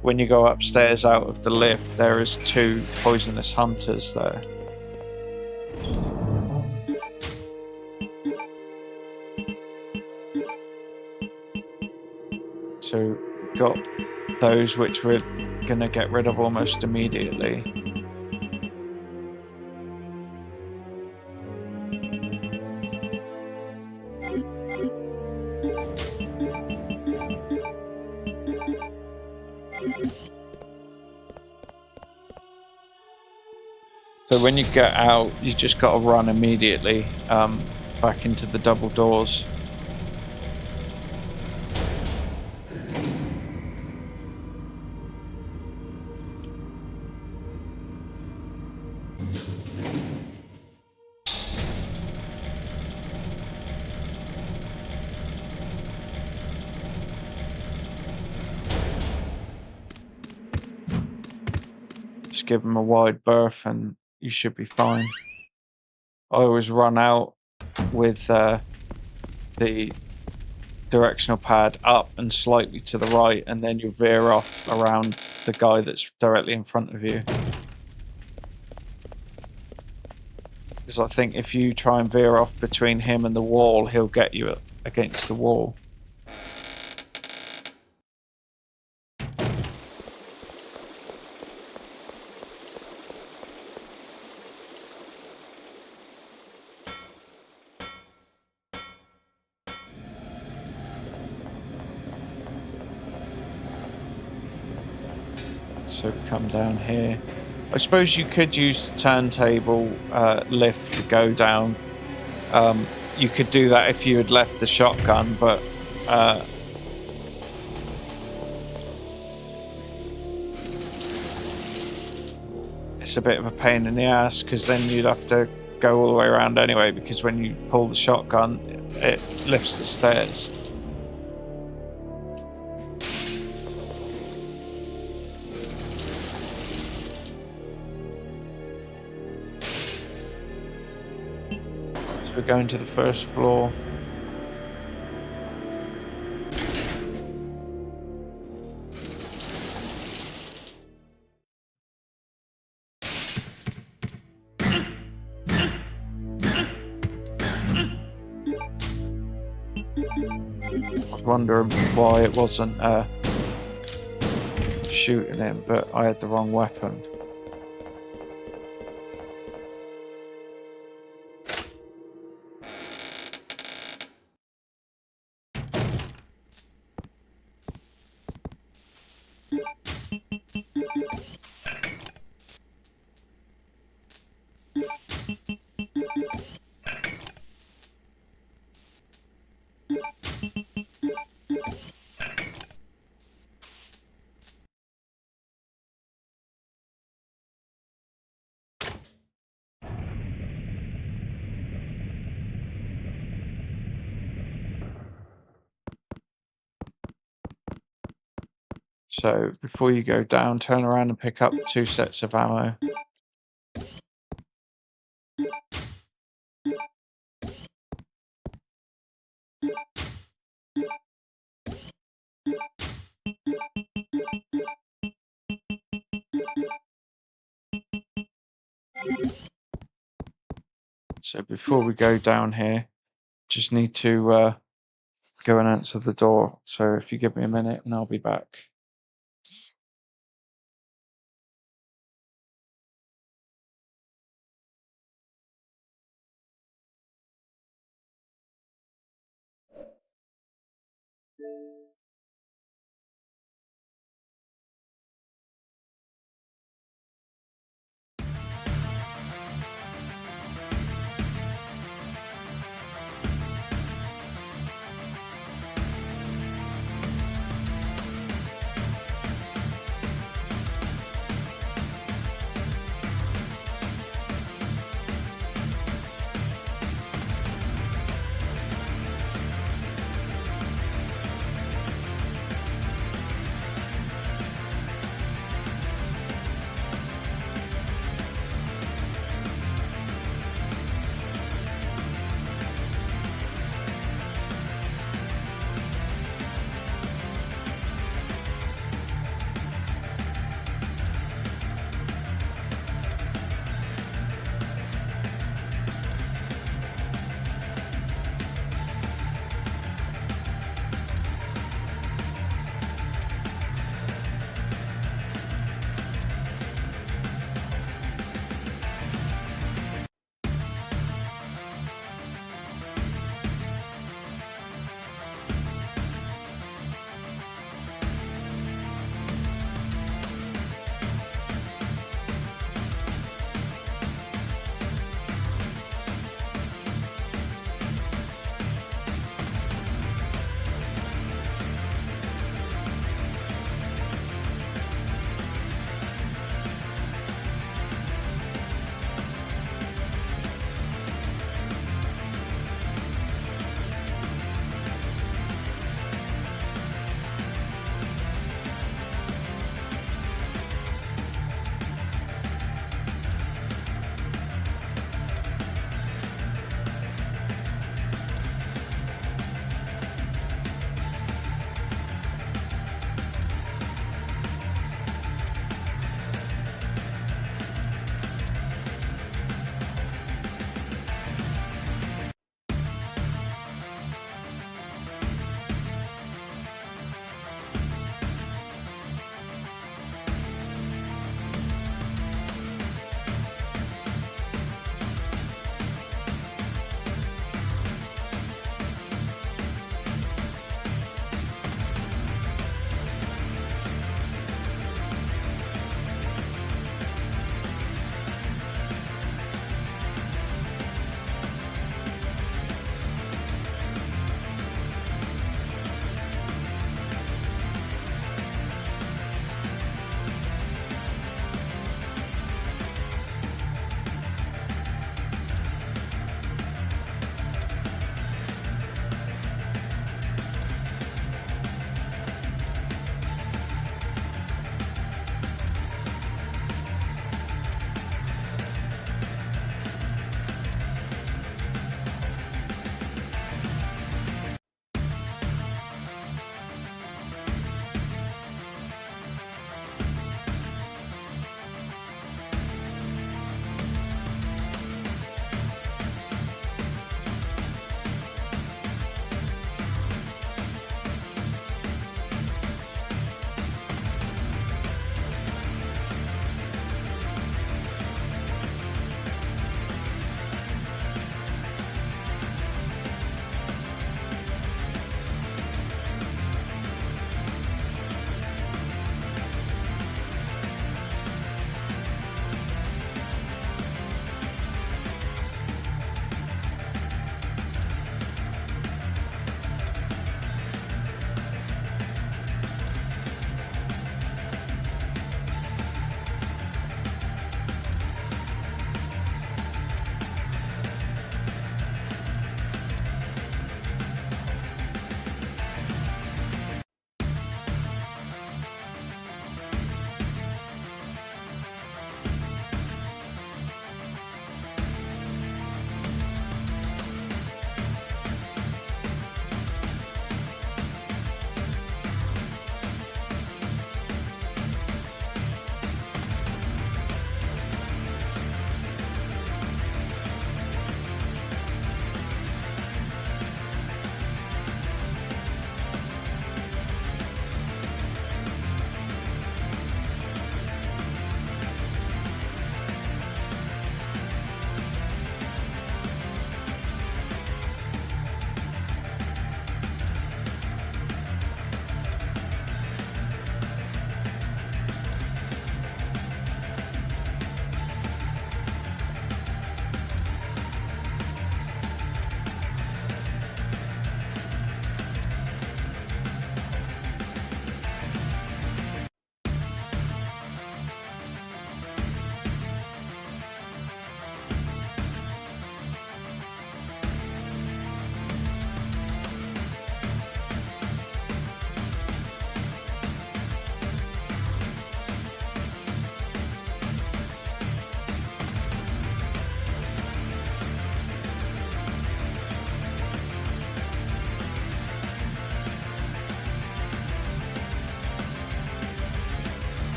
when you go upstairs out of the lift, there is 2 poisonous hunters there. So we've got those which we're going to get rid of almost immediately. So when you get out, you just got to run immediately back into the double doors. Just give them a wide berth and you should be fine. I always run out with the directional pad up and slightly to the right, and then you veer off around the guy that's directly in front of you. Because I think if you try and veer off between him and the wall, he'll get you against the wall. So come down here. I suppose you could use the turntable lift to go down. You could do that if you had left the shotgun, but it's a bit of a pain in the ass because then you'd have to go all the way around anyway, because when you pull the shotgun, it lifts the stairs. We're going to the first floor. I was wondering why it wasn't shooting him, but I had the wrong weapon. So before you go down, turn around and pick up 2 sets of ammo. So before we go down here, just need to go and answer the door. So if you give me a minute and I'll be back.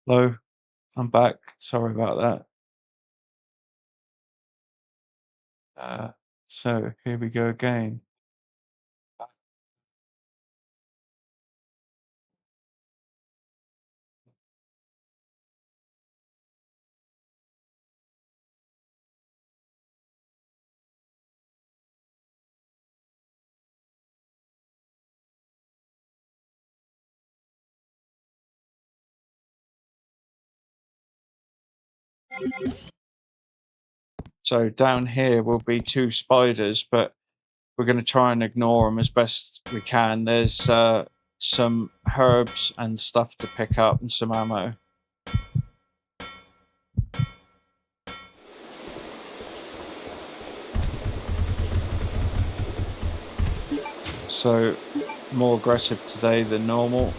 Hello, I'm back. Sorry about that. So here we go again. So down here will be 2 spiders, but we're going to try and ignore them as best we can. There's some herbs and stuff to pick up and some ammo. So more aggressive today than normal.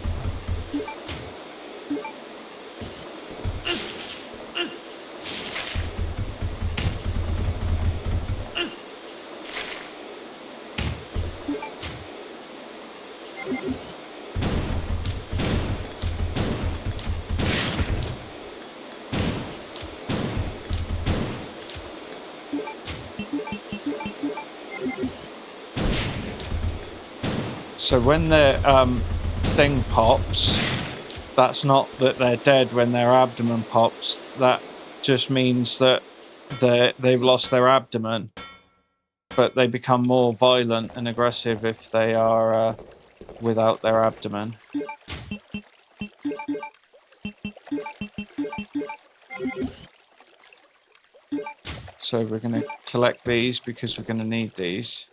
So when the thing pops, that's not that they're dead. When their abdomen pops, that just means that they've lost their abdomen, but they become more violent and aggressive if they are without their abdomen. So we're going to collect these because we're going to need these.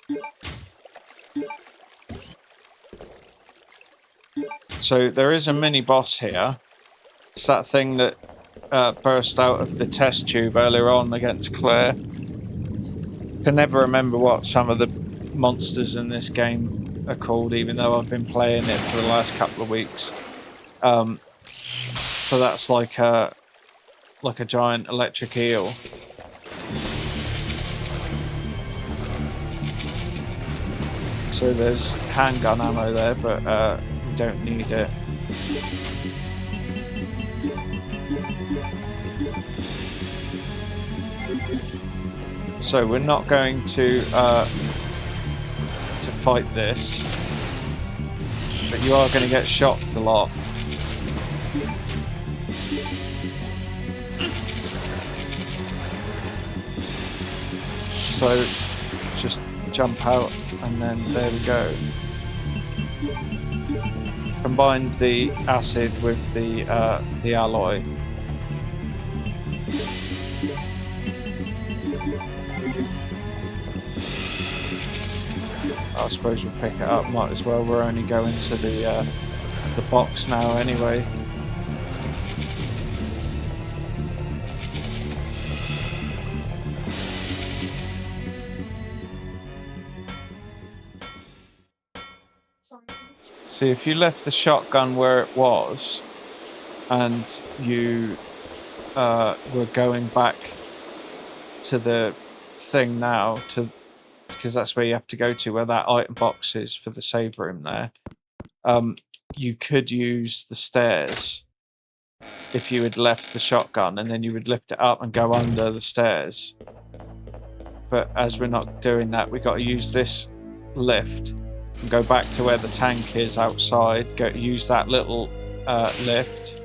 So there is a mini boss here. It's that thing that burst out of the test tube earlier on against Claire. Can never remember what some of the monsters in this game are called, even though I've been playing it for the last couple of weeks. So that's like a giant electric eel. So there's handgun ammo there, but we don't need it. So we're not going to fight this, but you are going to get shocked a lot. So just jump out, and then there we go. Combine the acid with the alloy. I suppose we'll pick it up. Might as well. We're only going to the box now anyway. See, if you left the shotgun where it was, and you were going back to the thing now, because that's where you have to go to, where that item box is for the save room there, you could use the stairs if you had left the shotgun, and then you would lift it up and go under the stairs. But as we're not doing that, we've got to use this lift and go back to where the tank is outside, use that little lift,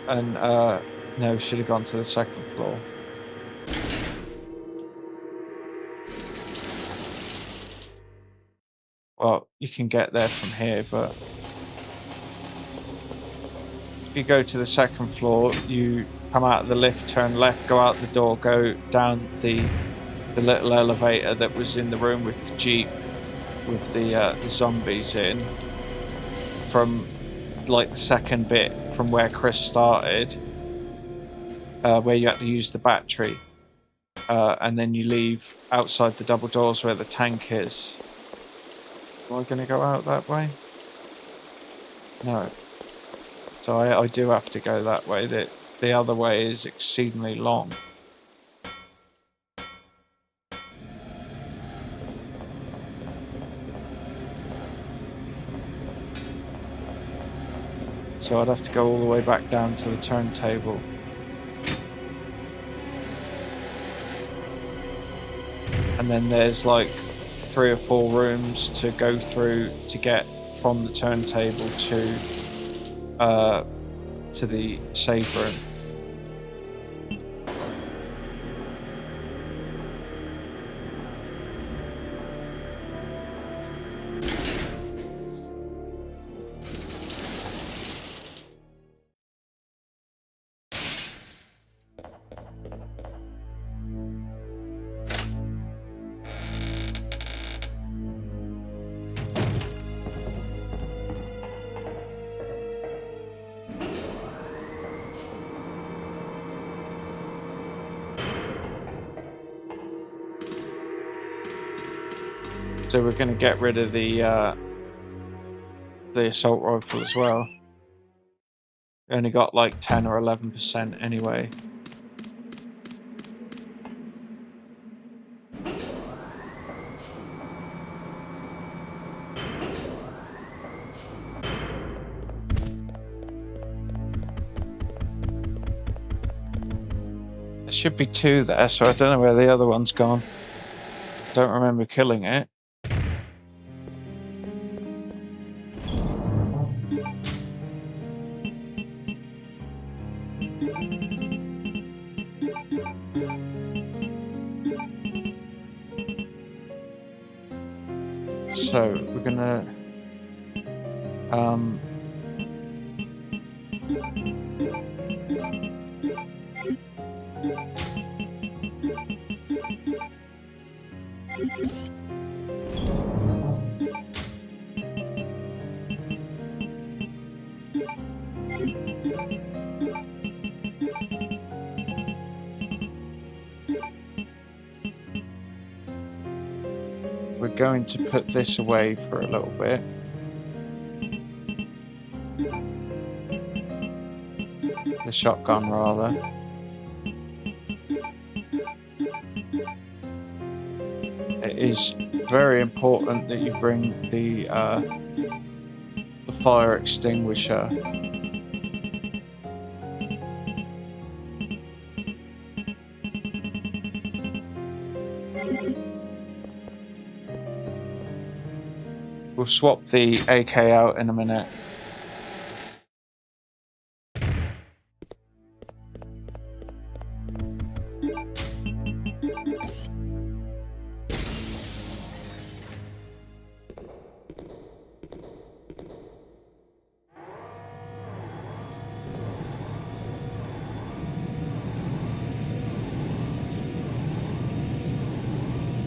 and no, should have gone to the second floor. Well, you can get there from here, but if you go to the second floor, you come out of the lift, turn left, go out the door, go down the little elevator that was in the room with the Jeep with the zombies in, from like the second bit from where Chris started, where you had to use the battery, and then you leave outside the double doors where the tank is. Am I going to go out that way? No. So I do have to go that way. The other way is exceedingly long. So I'd have to go all the way back down to the turntable. And then there's like 3 or 4 rooms to go through to get from the turntable to the save room. So we're going to get rid of the assault rifle as well. We only got like 10 or 11% anyway. There should be 2 there, so I don't know where the other one's gone. Don't remember killing it. So we're gonna we're going to put this away for a little bit. The shotgun, rather. It is very important that you bring the fire extinguisher. We'll swap the AK out in a minute.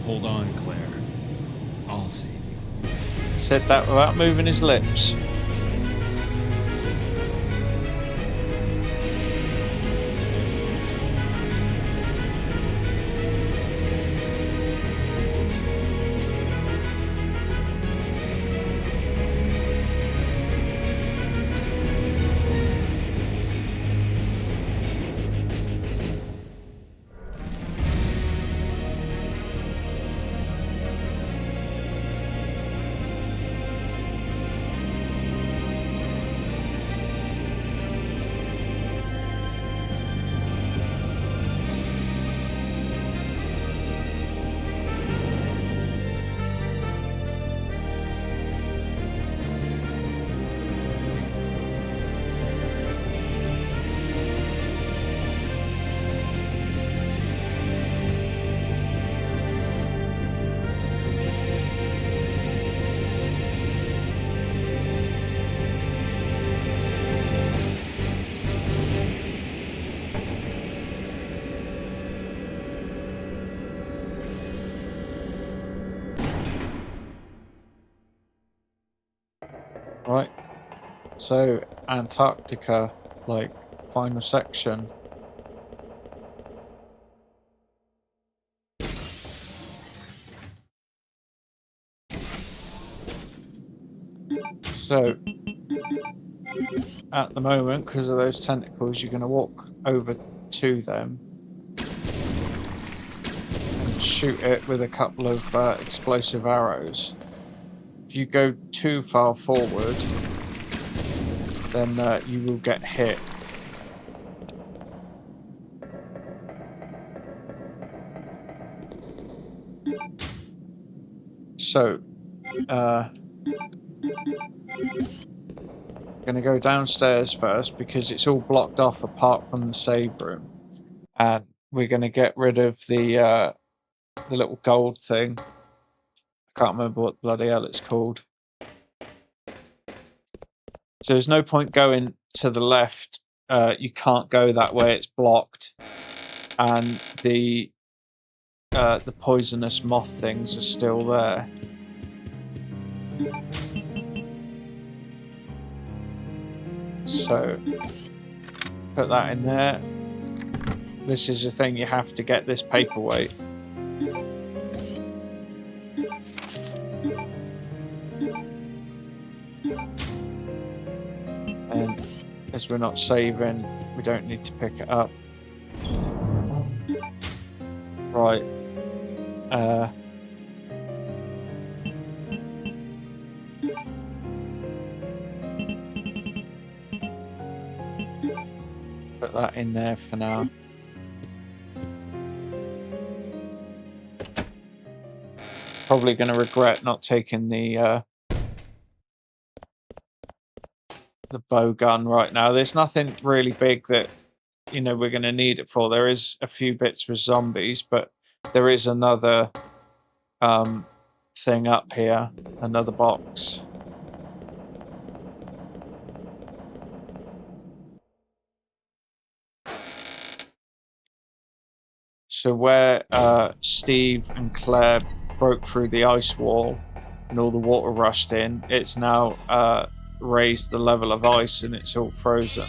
Hold on, Claire. I'll save you. Said that without moving his lips. Right, so Antarctica, like, final section. So, at the moment, because of those tentacles, you're going to walk over to them and shoot it with a couple of explosive arrows. If you go too far forward, then you will get hit. So, gonna go downstairs first because it's all blocked off apart from the save room, and we're gonna get rid of the little gold thing. I can't remember what bloody hell it's called. So there's no point going to the left. You can't go that way; it's blocked, and the poisonous moth things are still there. So put that in there. This is the thing, you have to get this paperweight. And as we're not saving, we don't need to pick it up. Right. Put that in there for now. Probably going to regret not taking the bow gun right now. There's nothing really big that, you know, we're going to need it for. There is a few bits with zombies, but there is another thing up here, another box. So where Steve and Claire broke through the ice wall and all the water rushed in, it's now raised the level of ice and it's all frozen.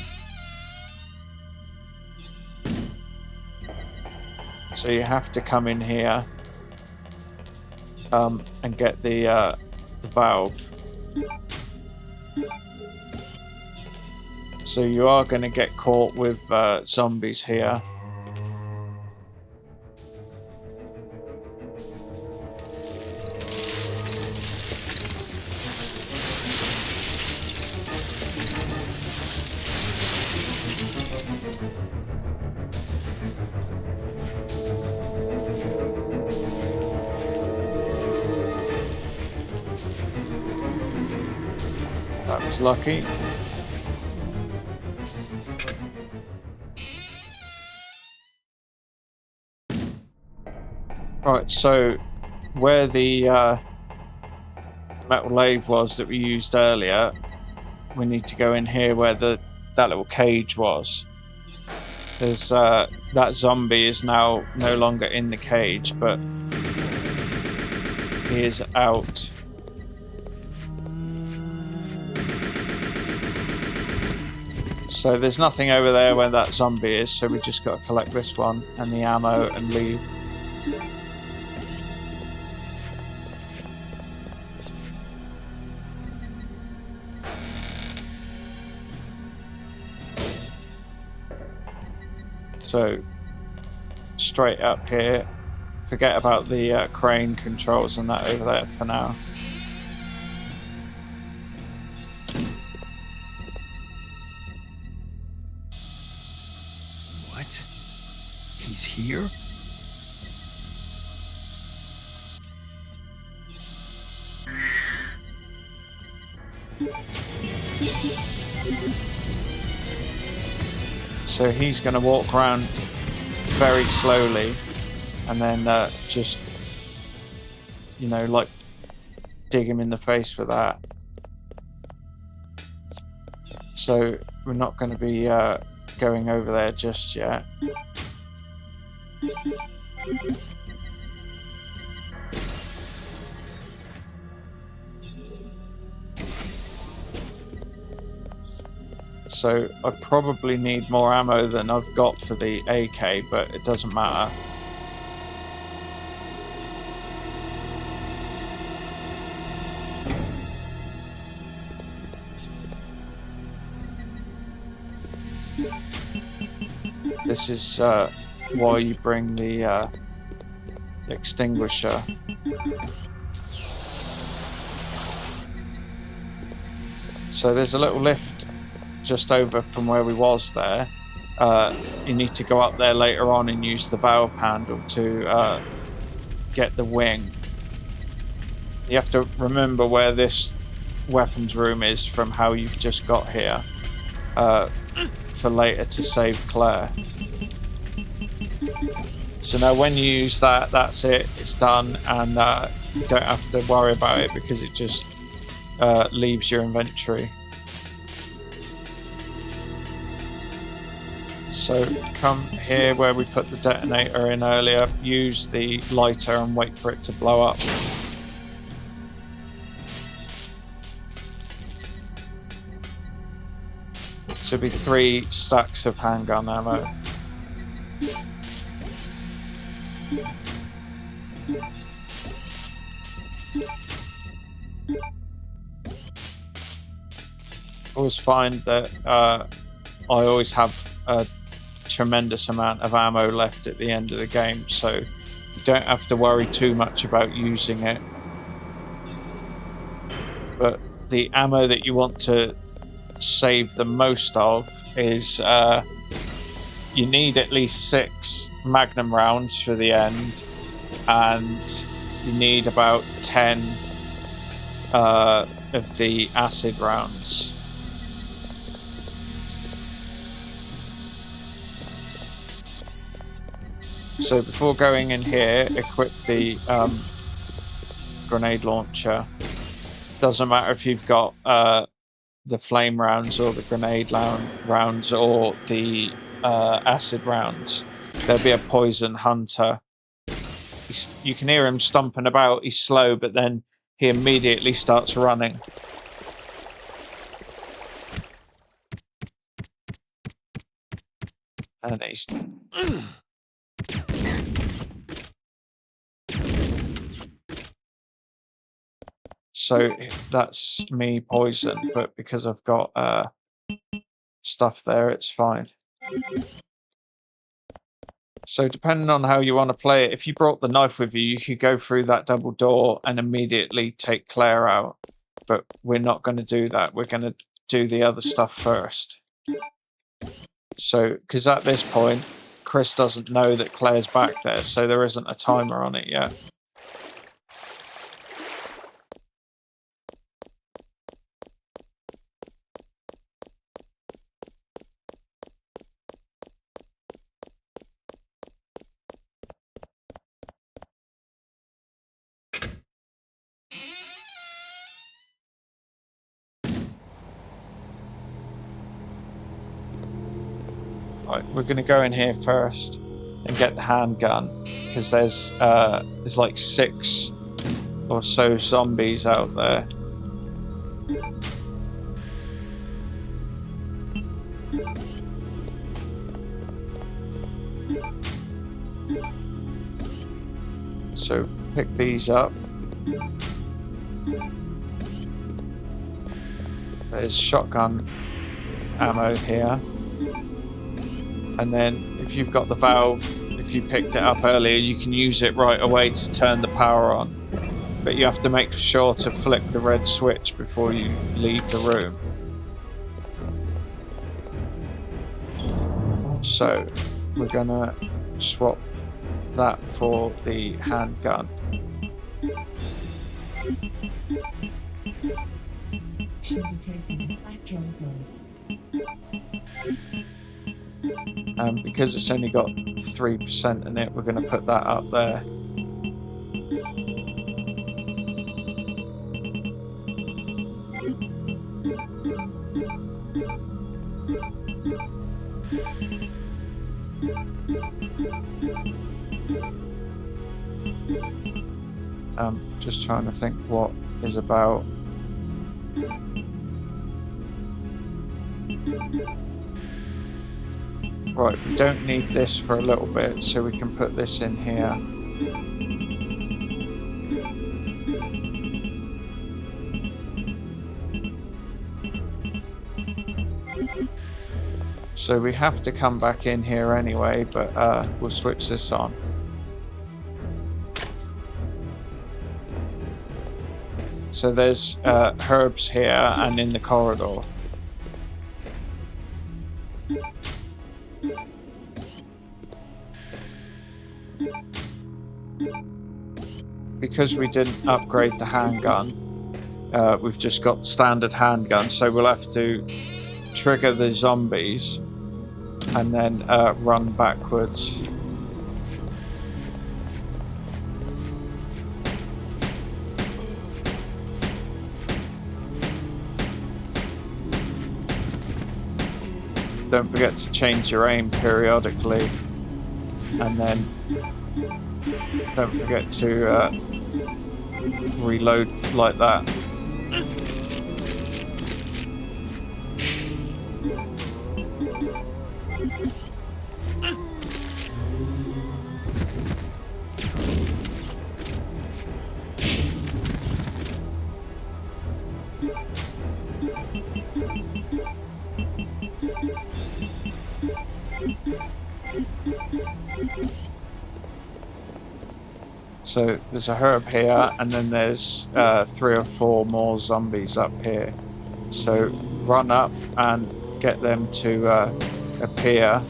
So you have to come in here and get the valve. So you are going to get caught with zombies here. That was lucky. Right, so where the metal lathe was that we used earlier, we need to go in here where that little cage was. There's that zombie is now no longer in the cage, but he is out. So there's nothing over there where that zombie is, so we just got to collect this one and the ammo and leave. So straight up here, forget about the crane controls and that over there for now. What? He's here? So he's going to walk around very slowly and then just, you know, like dig him in the face for that. So we're not going to be going over there just yet. So I probably need more ammo than I've got for the AK, but it doesn't matter. This is why you bring the extinguisher. So there's a little lift just over from where we was there. You need to go up there later on and use the valve handle to get the wing. You have to remember where this weapons room is from how you've just got here for later to save Claire. So now when you use that, that's it, it's done, and you don't have to worry about it because it just leaves your inventory. So come here where we put the detonator in earlier, use the lighter and wait for it to blow up. Should be 3 stacks of handgun ammo. Always find that I always have a tremendous amount of ammo left at the end of the game, so you don't have to worry too much about using it. But the ammo that you want to save the most of is you need at least 6 magnum rounds for the end, and you need about 10 of the acid rounds. So before going in here, equip the grenade launcher. Doesn't matter if you've got the flame rounds or the grenade rounds or the acid rounds. There'll be a poison hunter. You can hear him stomping about. He's slow, but then he immediately starts running. And he's... So that's me poisoned, but because I've got stuff there, it's fine. So depending on how you want to play it, if you brought the knife with you, you could go through that double door and immediately take Claire out. But we're not going to do that. We're going to do the other stuff first. So, because at this point, Chris doesn't know that Claire's back there, so there isn't a timer on it yet. Right, we're going to go in here first and get the handgun, because there's like 6 or so zombies out there. So pick these up. There's shotgun ammo here. And then if you've got the valve, if you picked it up earlier, you can use it right away to turn the power on. But you have to make sure to flick the red switch before you leave the room. So we're gonna swap that for the handgun. Because it's only got 3% in it, we're going to put that up there. Just trying to think what is about. Right, we don't need this for a little bit, so we can put this in here. So we have to come back in here anyway, but we'll switch this on. So there's herbs here and in the corridor. because we didn't upgrade the handgun, we've just got standard handgun, so we'll have to trigger the zombies and then run backwards. Don't forget to change your aim periodically, and then don't forget to reload like that. So there's a herb here, and then there's 3 or 4 more zombies up here. So run up and get them to appear.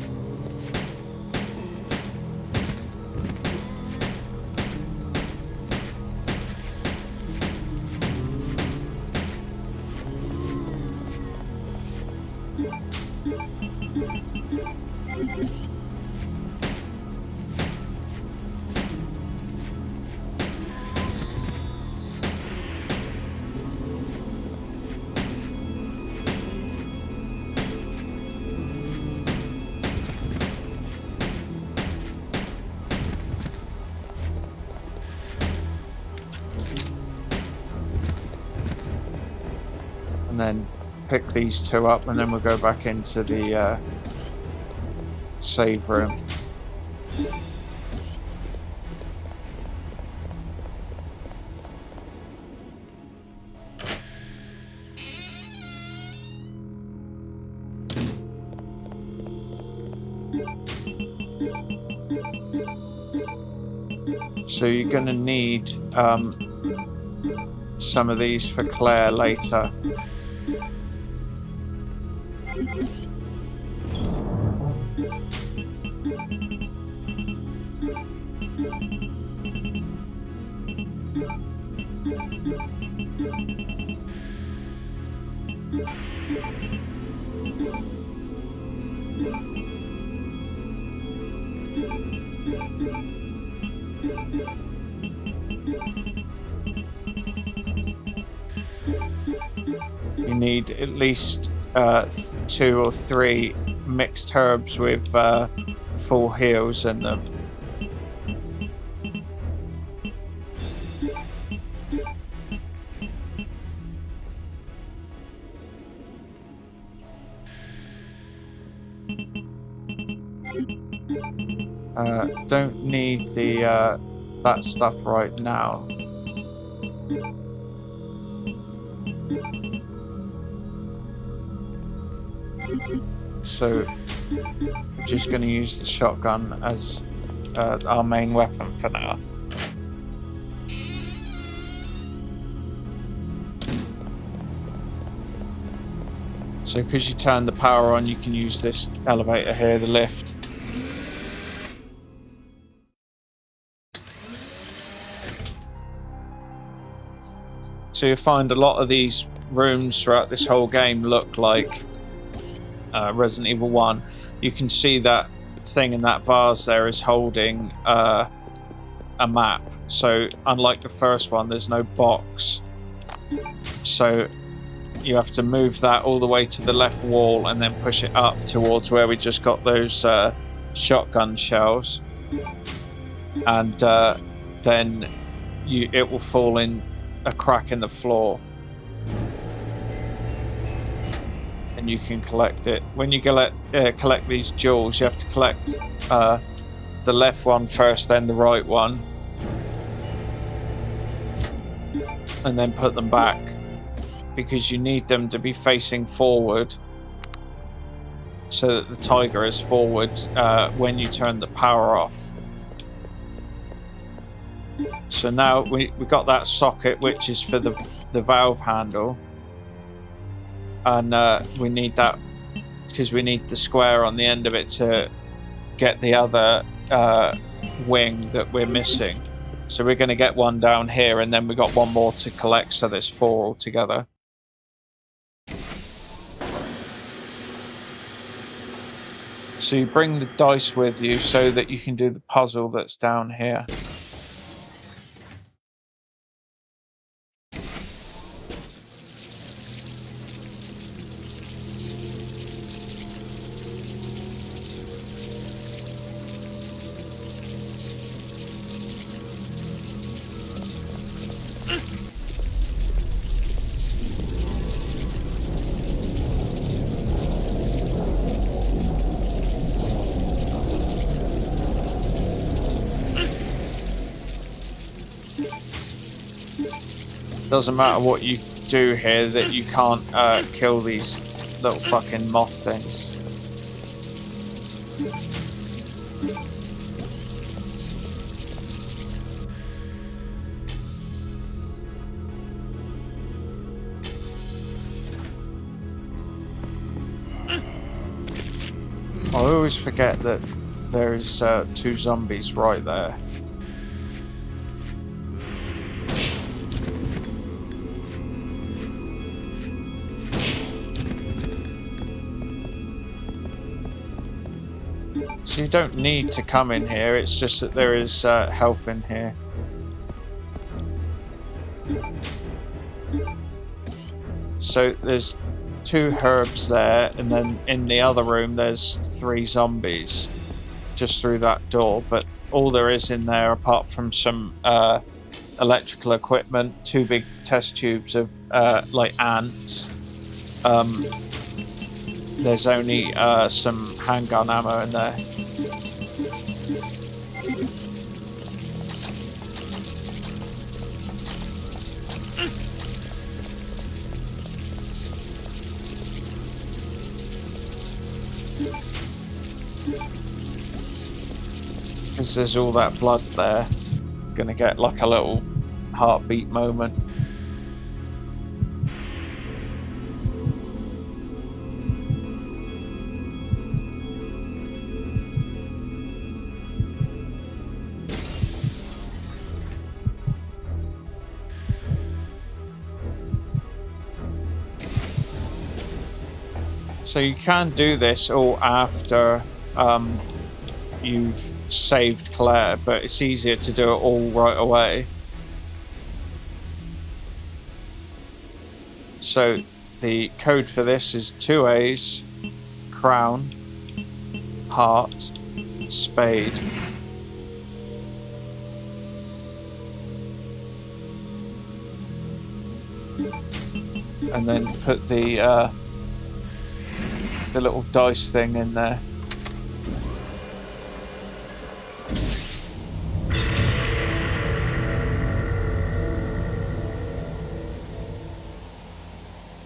And then pick these 2 up, and then we'll go back into the save room. So you're going to need some of these for Claire later. You need at least 2 or 3 mixed herbs with full heals in them. Don't need the that stuff right now. So we're just going to use the shotgun as our main weapon for now. So because you turn the power on, you can use this elevator here, the lift. So you'll find a lot of these rooms throughout this whole game look like Resident Evil 1. You can see that thing in that vase there is holding a map. So unlike the first one, there's no box. So you have to move that all the way to the left wall and then push it up towards where we just got those shotgun shells. And then it will fall in a crack in the floor. And you can collect it. When you collect these jewels, you have to collect the left one first, then the right one, and then put them back, because you need them to be facing forward so that the tiger is forward when you turn the power off. So now we got that socket, which is for the valve handle, and we need that because we need the square on the end of it to get the other wing that we're missing. So we're going to get one down here, and then we got one more to collect, so there's 4 altogether. So you bring the dice with you so that you can do the puzzle that's down here. Doesn't matter what you do here, that you can't kill these little fucking moth things. I always forget that there's 2 zombies right there. So you don't need to come in here, it's just that there is health in here. So there's 2 herbs there, and then in the other room there's 3 zombies just through that door, but all there is in there, apart from some electrical equipment, 2 big test tubes of like ants, there's only some handgun ammo in there. Because there's all that blood there, gonna get like a little heartbeat moment. So you can do this all after you've saved Claire, but it's easier to do it all right away. So the code for this is 2 A's, crown, heart, spade. And then put the little dice thing in there.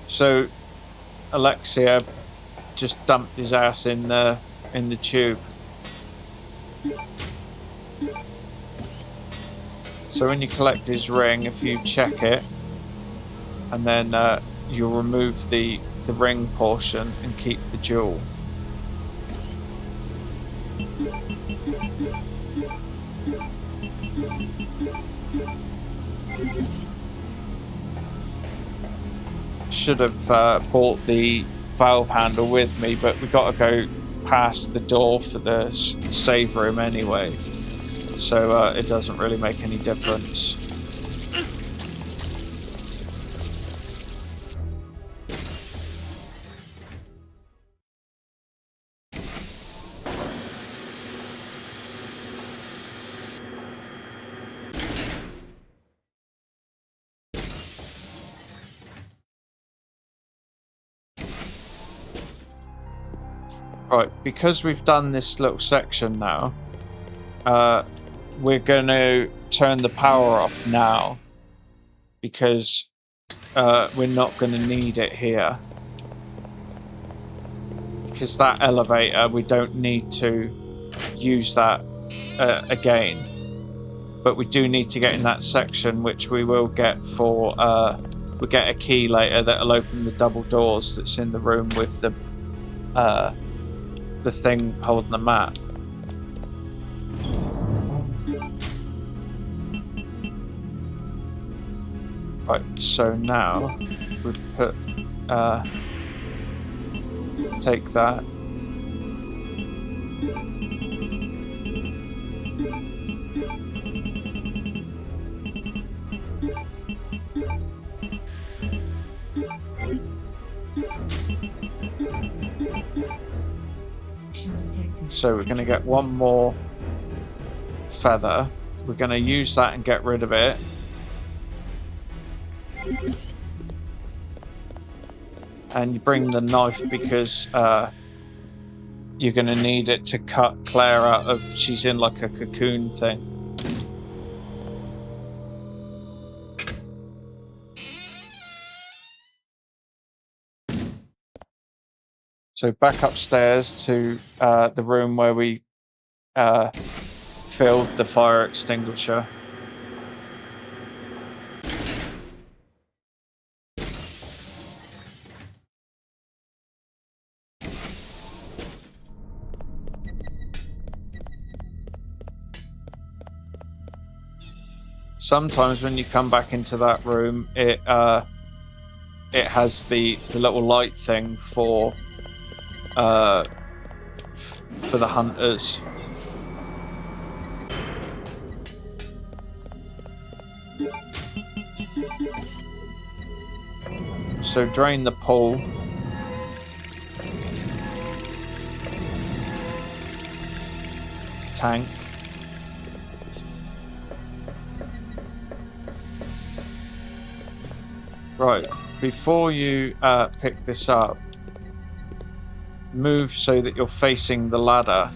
So Alexia just dumped his ass in the tube. So when you collect his ring, if you check it, and then you'll remove the ring portion and keep the jewel. Should have bought the valve handle with me, but we got to go past the door for the save room anyway, so it doesn't really make any difference. Right, because we've done this little section now, we're going to turn the power off now, because we're not going to need it here. Because that elevator, we don't need to use that again. But we do need to get in that section, which we will get for... we'll get a key later that'll open the double doors that's in the room with the thing holding the map. Right, so now we put take that. So we're going to get one more feather. We're going to use that and get rid of it. And you bring the knife because you're going to need it to cut Claire out of... She's in like a cocoon thing. So back upstairs to the room where we filled the fire extinguisher. Sometimes when you come back into that room, it has the little light thing for the hunters. So drain the pool. Tank. Right, before you pick this up, move so that you're facing the ladder,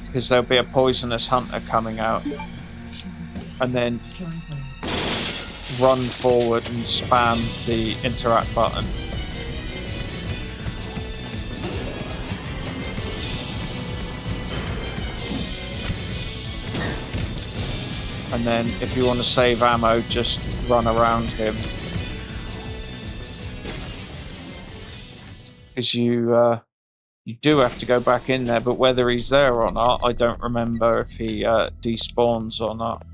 because there'll be a poisonous hunter coming out. And then run forward and spam the interact button. And then if you want to save ammo, just run around him. Because you do have to go back in there, but whether he's there or not, I don't remember if he despawns or not.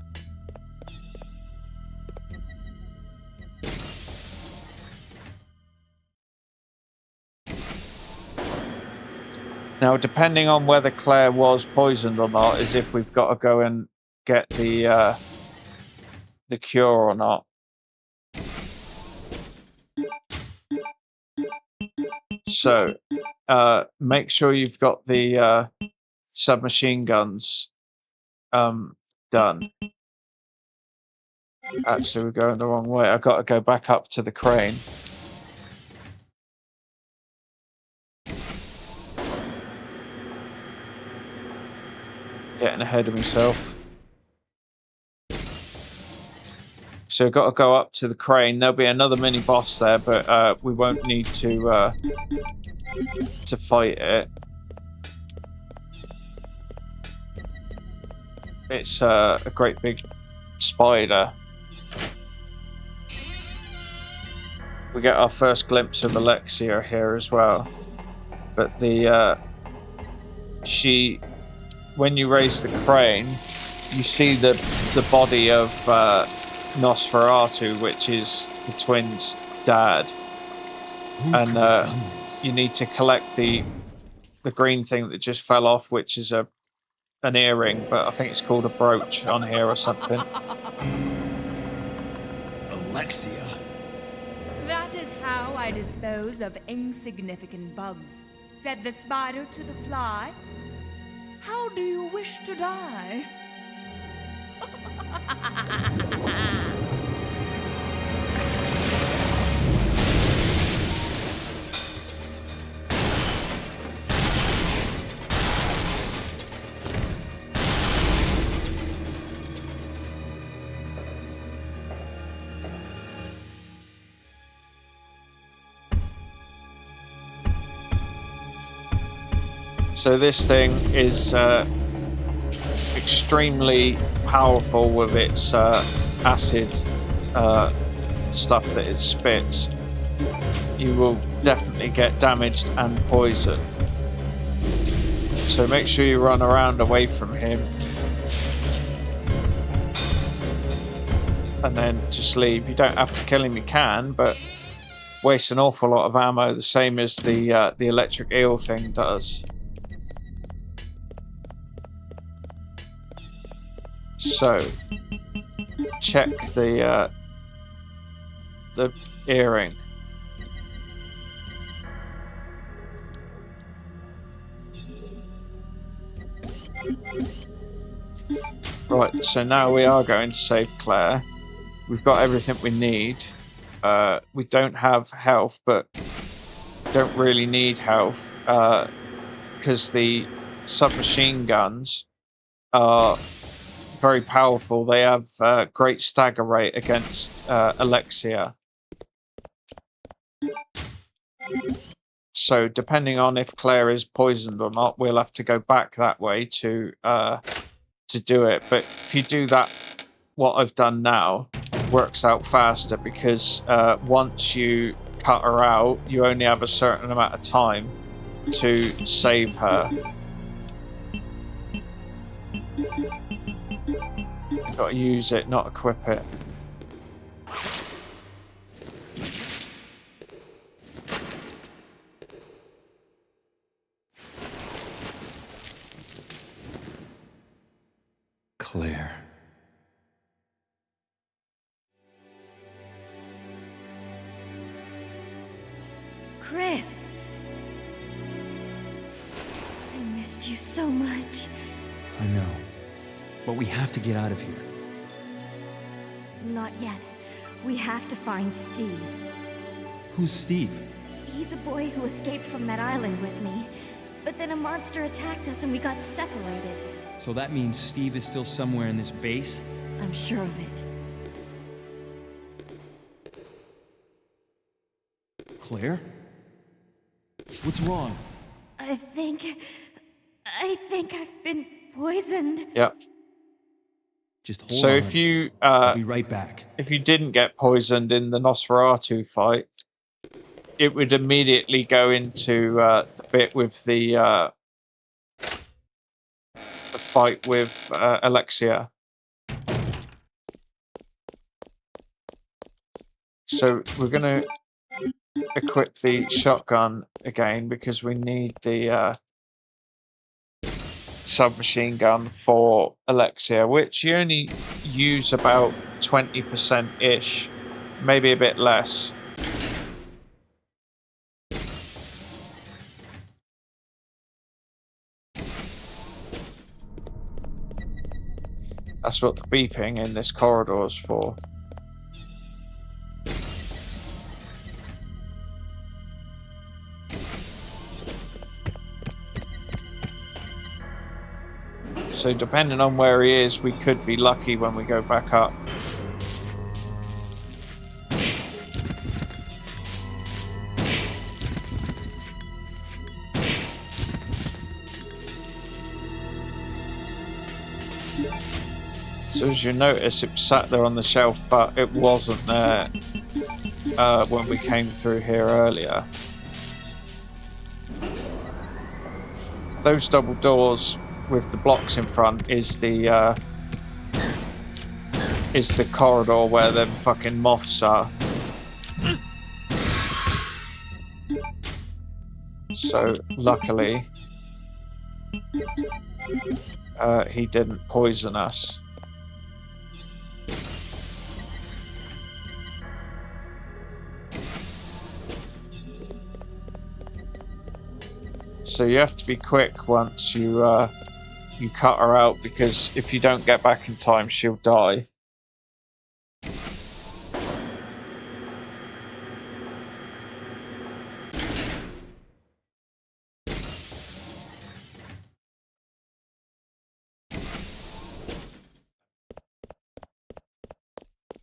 Now, depending on whether Claire was poisoned or not, is if we've got to go and get the cure or not. So, make sure you've got the submachine guns done. Actually, we're going the wrong way. I've got to go back up to the crane. Getting ahead of myself. So I've got to go up to the crane. There'll be another mini boss there, but we won't need to fight it. It's a great big spider. We get our first glimpse of Alexia here as well, but when you raise the crane, you see the body of Nosferatu, which is the twins' dad. And you need to collect the green thing that just fell off, which is an earring, but I think it's called a brooch on here or something. Alexia. That is how I dispose of insignificant bugs, said the spider to the fly. How do you wish to die? So this thing is extremely powerful with its acid stuff that it spits. You will definitely get damaged and poisoned. So make sure you run around away from him. and then just leave. You don't have to kill him, you can, but waste an awful lot of ammo, the same as the electric eel thing does. So, check the earring. Right, so now we are going to save Claire. We've got everything we need. We don't have health, but don't really need health because the submachine guns are very powerful. They have great stagger rate against Alexia. So depending on if Claire is poisoned or not, we'll have to go back that way to do it. But if you do that, what I've done now works out faster because once you cut her out, you only have a certain amount of time to save her. Got to use it, not equip it. Claire. Chris! I missed you so much. I know. But we have to get out of here. Not yet. We have to find Steve. Who's Steve? He's a boy who escaped from that island with me. But then a monster attacked us and we got separated. So that means Steve is still somewhere in this base? I'm sure of it. Claire? What's wrong? I think I've been poisoned. Yep. Just hold So on. if you I'll be right back. if you didn't get poisoned in the Nosferatu fight, it would immediately go into the bit with the fight with Alexia. So we're going to equip the shotgun again because we need the submachine gun for Alexia, which you only use about 20%-ish, maybe a bit less. That's what the beeping in this corridor is for. So depending on where he is, we could be lucky when we go back up. So as you notice, it sat there on the shelf, but it wasn't there when we came through here earlier. Those double doors with the blocks in front is the corridor where them fucking moths are. So luckily, he didn't poison us. So you have to be quick once you cut her out, because if you don't get back in time, she'll die.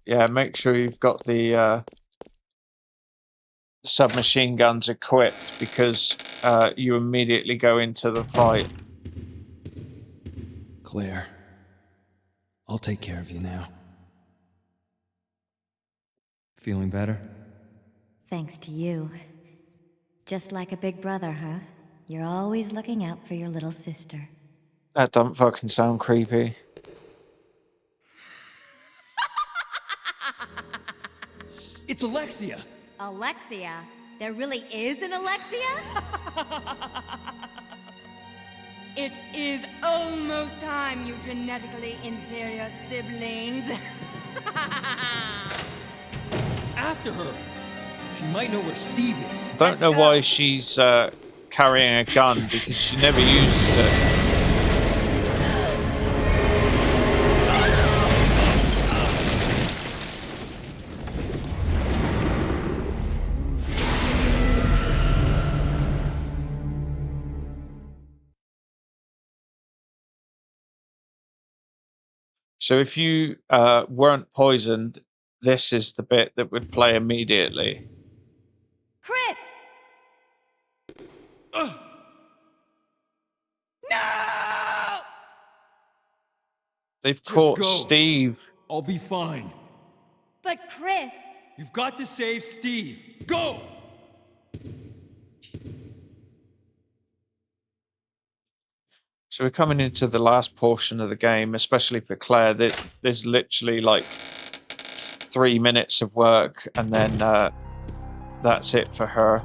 Yeah, make sure you've got the submachine guns equipped, because you immediately go into the fight. Claire, I'll take care of you now. Feeling better? Thanks to you. Just like a big brother, huh? You're always looking out for your little sister. That don't fucking sound creepy. It's Alexia! Alexia? There really is an Alexia? It is almost time, you genetically inferior siblings. After her! She might know where Steve is. Don't know why she's carrying a gun, because she never uses it. So if you weren't poisoned, this is the bit that would play immediately. Chris! No! They've Just caught go. Steve. I'll be fine. But Chris! You've got to save Steve. Go! So we're coming into the last portion of the game, especially for Claire. There's literally like 3 minutes of work, and then that's it for her.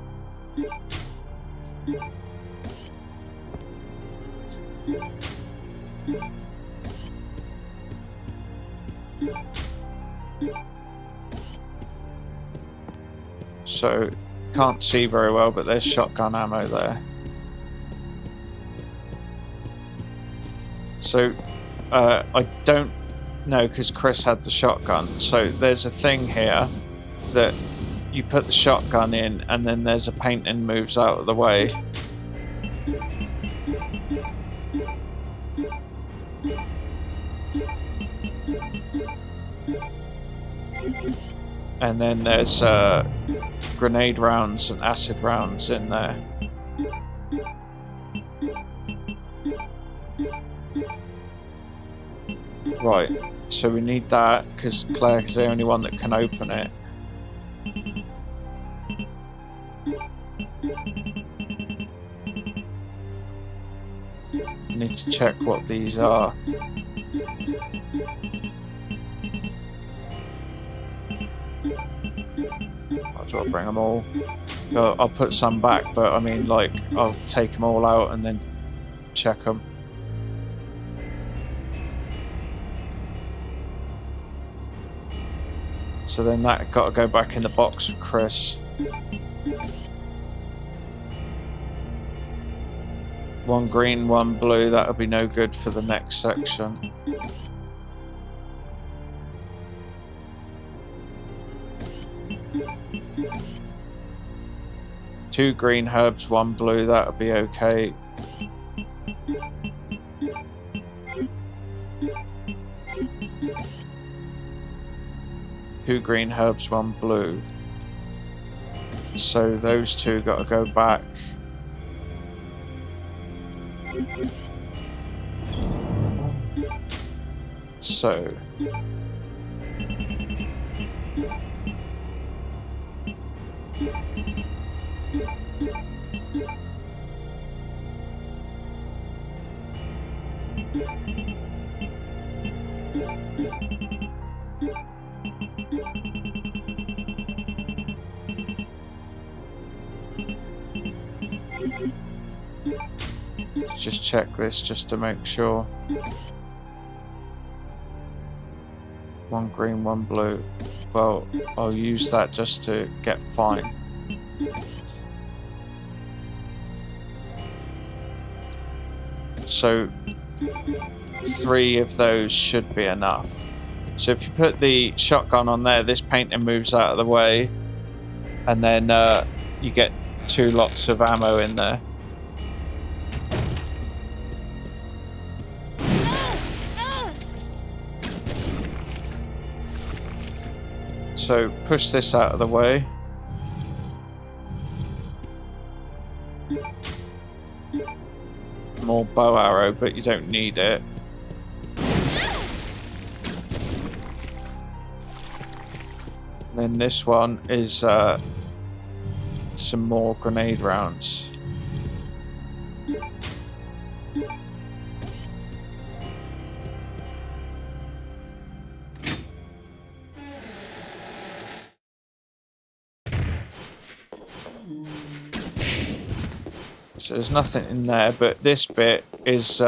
So can't see very well, but there's shotgun ammo there. So I don't know, because Chris had the shotgun. So there's a thing here that you put the shotgun in, and then there's a painting moves out of the way. And then there's grenade rounds and acid rounds in there. Right, so we need that because Claire is the only one that can open it. I need to check what these are. Might as well bring them all. I'll put some back, but I mean, like, I'll take them all out and then check them. So then that got to go back in the box for Chris. One green, one blue, that'll be no good for the next section. Two green herbs, one blue, that'll be okay. Two green herbs, one blue. So those two got to go back. So just check this just to make sure. One green, one blue. Well, I'll use that just to get fine. So 3 of those should be enough. So if you put the shotgun on there, this painting moves out of the way, and then you get 2 lots of ammo in there. So push this out of the way. More bow arrow, but you don't need it. And then this one is some more grenade rounds. So there's nothing in there, but this bit is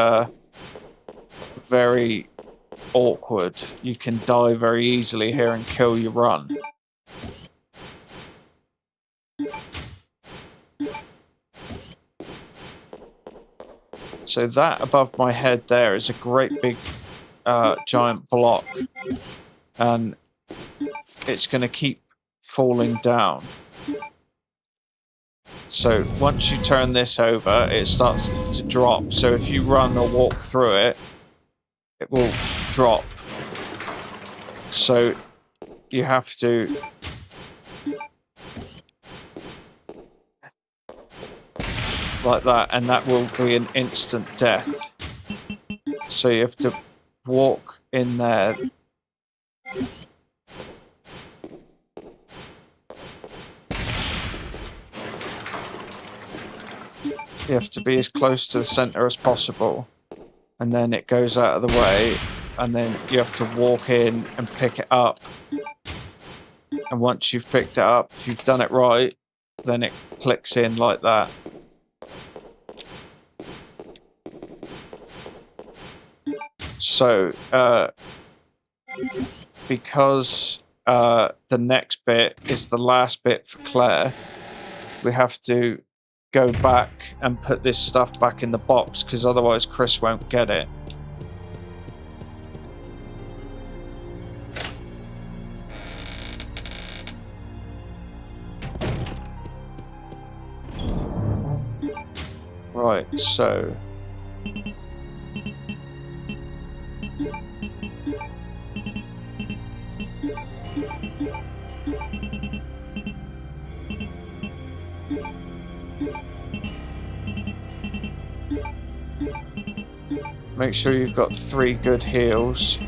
very awkward. You can die very easily here and kill your run. So that above my head there is a great big giant block, and it's going to keep falling down. So once you turn this over, it starts to drop. So if you run or walk through it, it will drop. So you have to like that, and that will be an instant death. So you have to walk in there. You have to be as close to the center as possible, and then it goes out of the way, and then you have to walk in and pick it up. And once you've picked it up, if you've done it right, then it clicks in like that. So, because the next bit is the last bit for Claire, we have to go back and put this stuff back in the box, because otherwise Chris won't get it. Right, so make sure you've got 3 good heals.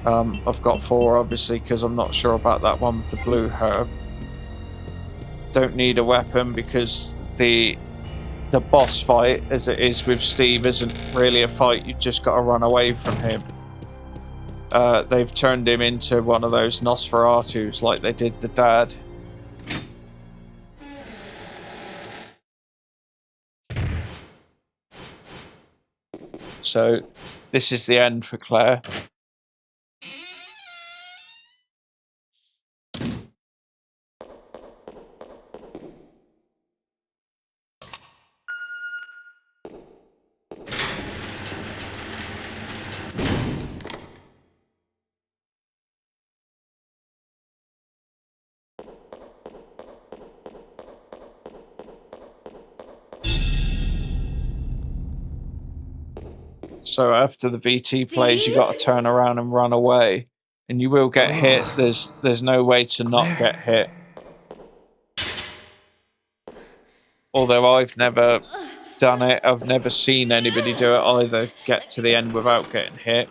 I've got 4 obviously, because I'm not sure about that one with the blue herb. Don't need a weapon because the boss fight, as it is with Steve, isn't really a fight. You just got to run away from him. They've turned him into one of those Nosferatus like they did the dad. So this is the end for Claire. So after the VT plays, you got to turn around and run away, and you will get hit. There's no way to not get hit. Although I've never done it, I've never seen anybody do it either. Get to the end without getting hit.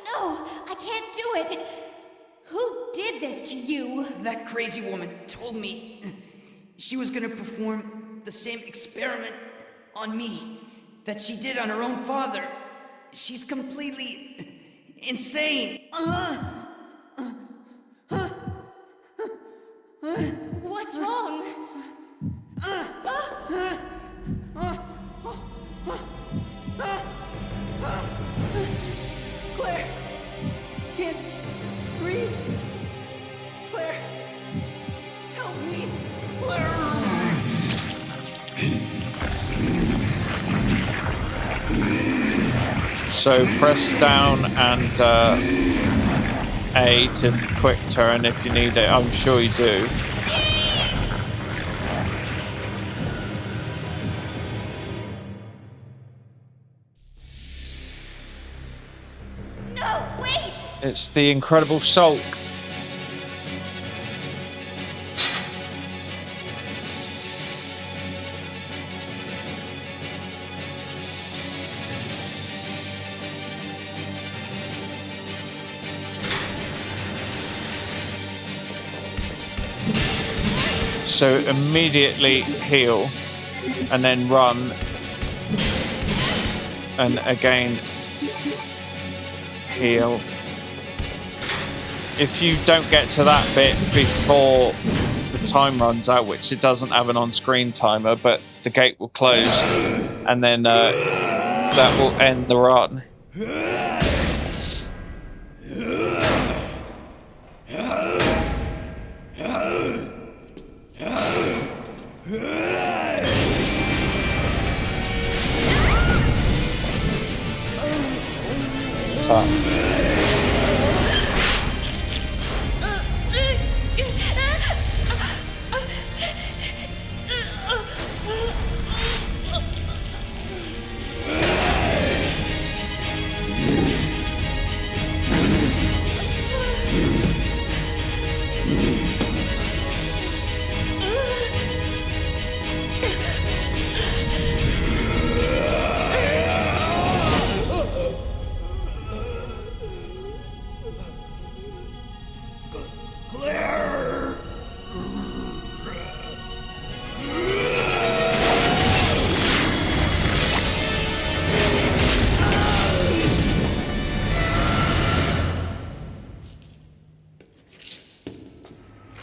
No, I can't do it. Who did this to you? That crazy woman told me she was gonna perform the same experiment on me that she did on her own father. She's completely insane. What's wrong? Claire! Can't breathe! Claire! Help me! Claire! So press down and A to quick turn if you need it. I'm sure you do. No, wait! It's the Incredible Sulk. So immediately heal, and then run, and again heal. If you don't get to that bit before the time runs out, which it doesn't have an on-screen timer, but the gate will close, and then that will end the run.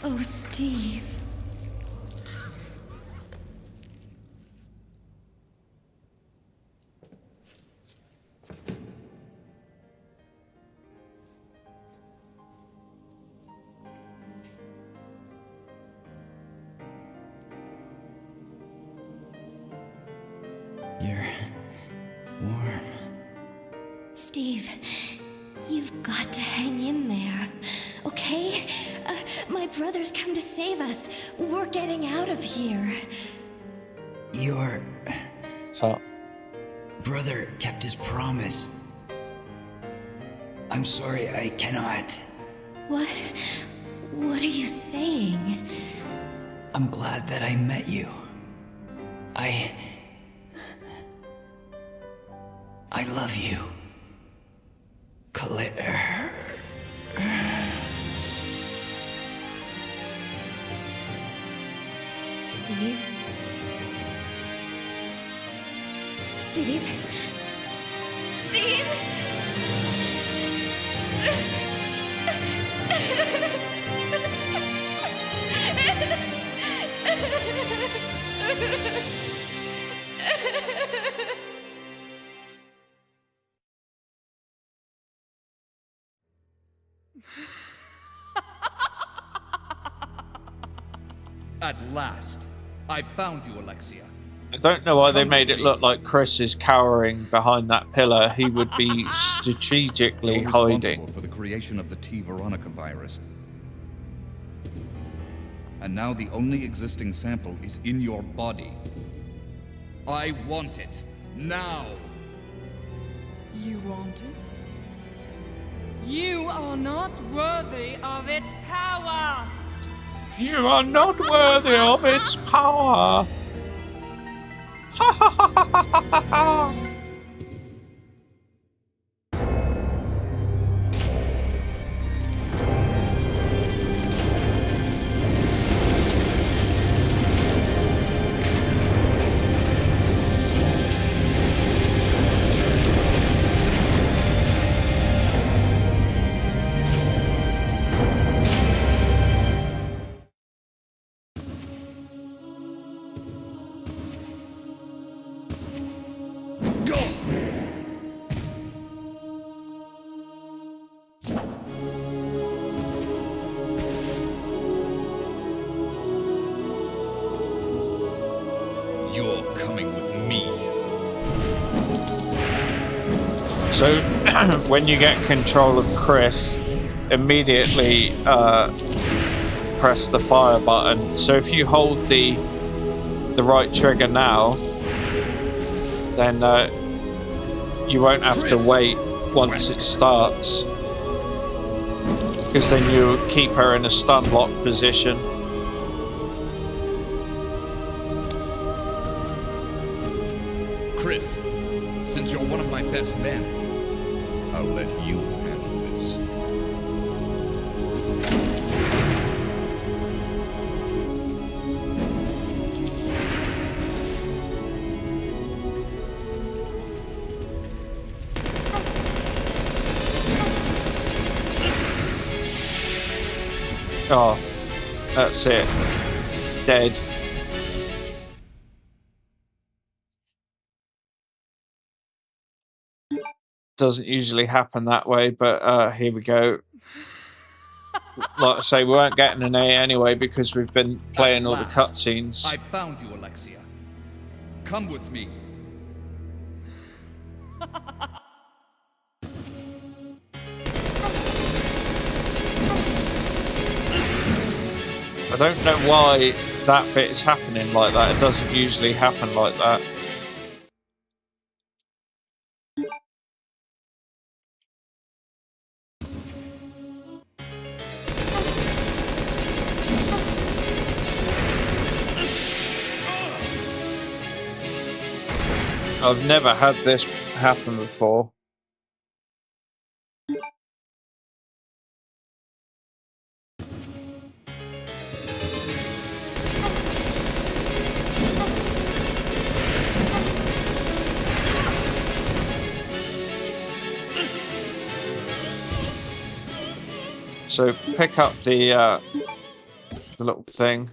Oh, Steve. You're warm. Steve, you've got to hang in there, okay? My brother's come to save us. We're getting out of here. Your So, brother kept his promise. I'm sorry, I cannot. What? What are you saying? I'm glad that I met you. I love you, Claire. Steve? Steve? Steve? At last, I found you, Alexia. I don't know why they made it look like Chris is cowering behind that pillar. He would be strategically You're hiding. responsible for the creation of the T. Veronica virus. And now the only existing sample is in your body. I want it. Now! You want it? You are not worthy of its power! You are not worthy of its power. Ha ha ha ha ha ha. You're coming with me. So, when you get control of Chris, immediately press the fire button. So if you hold the right trigger now, then you won't have to wait once it starts, because then you keep her in a stun lock position. Chris, since you're one of my best men, I'll let you handle this. Oh, that's it. dead. Doesn't usually happen that way, but here we go. Like I say, we weren't getting an A anyway because we've been playing all the cutscenes. I found you, Alexia. Come with me. I don't know why that bit is happening like that. It doesn't usually happen like that. I've never had this happen before. So pick up the little thing.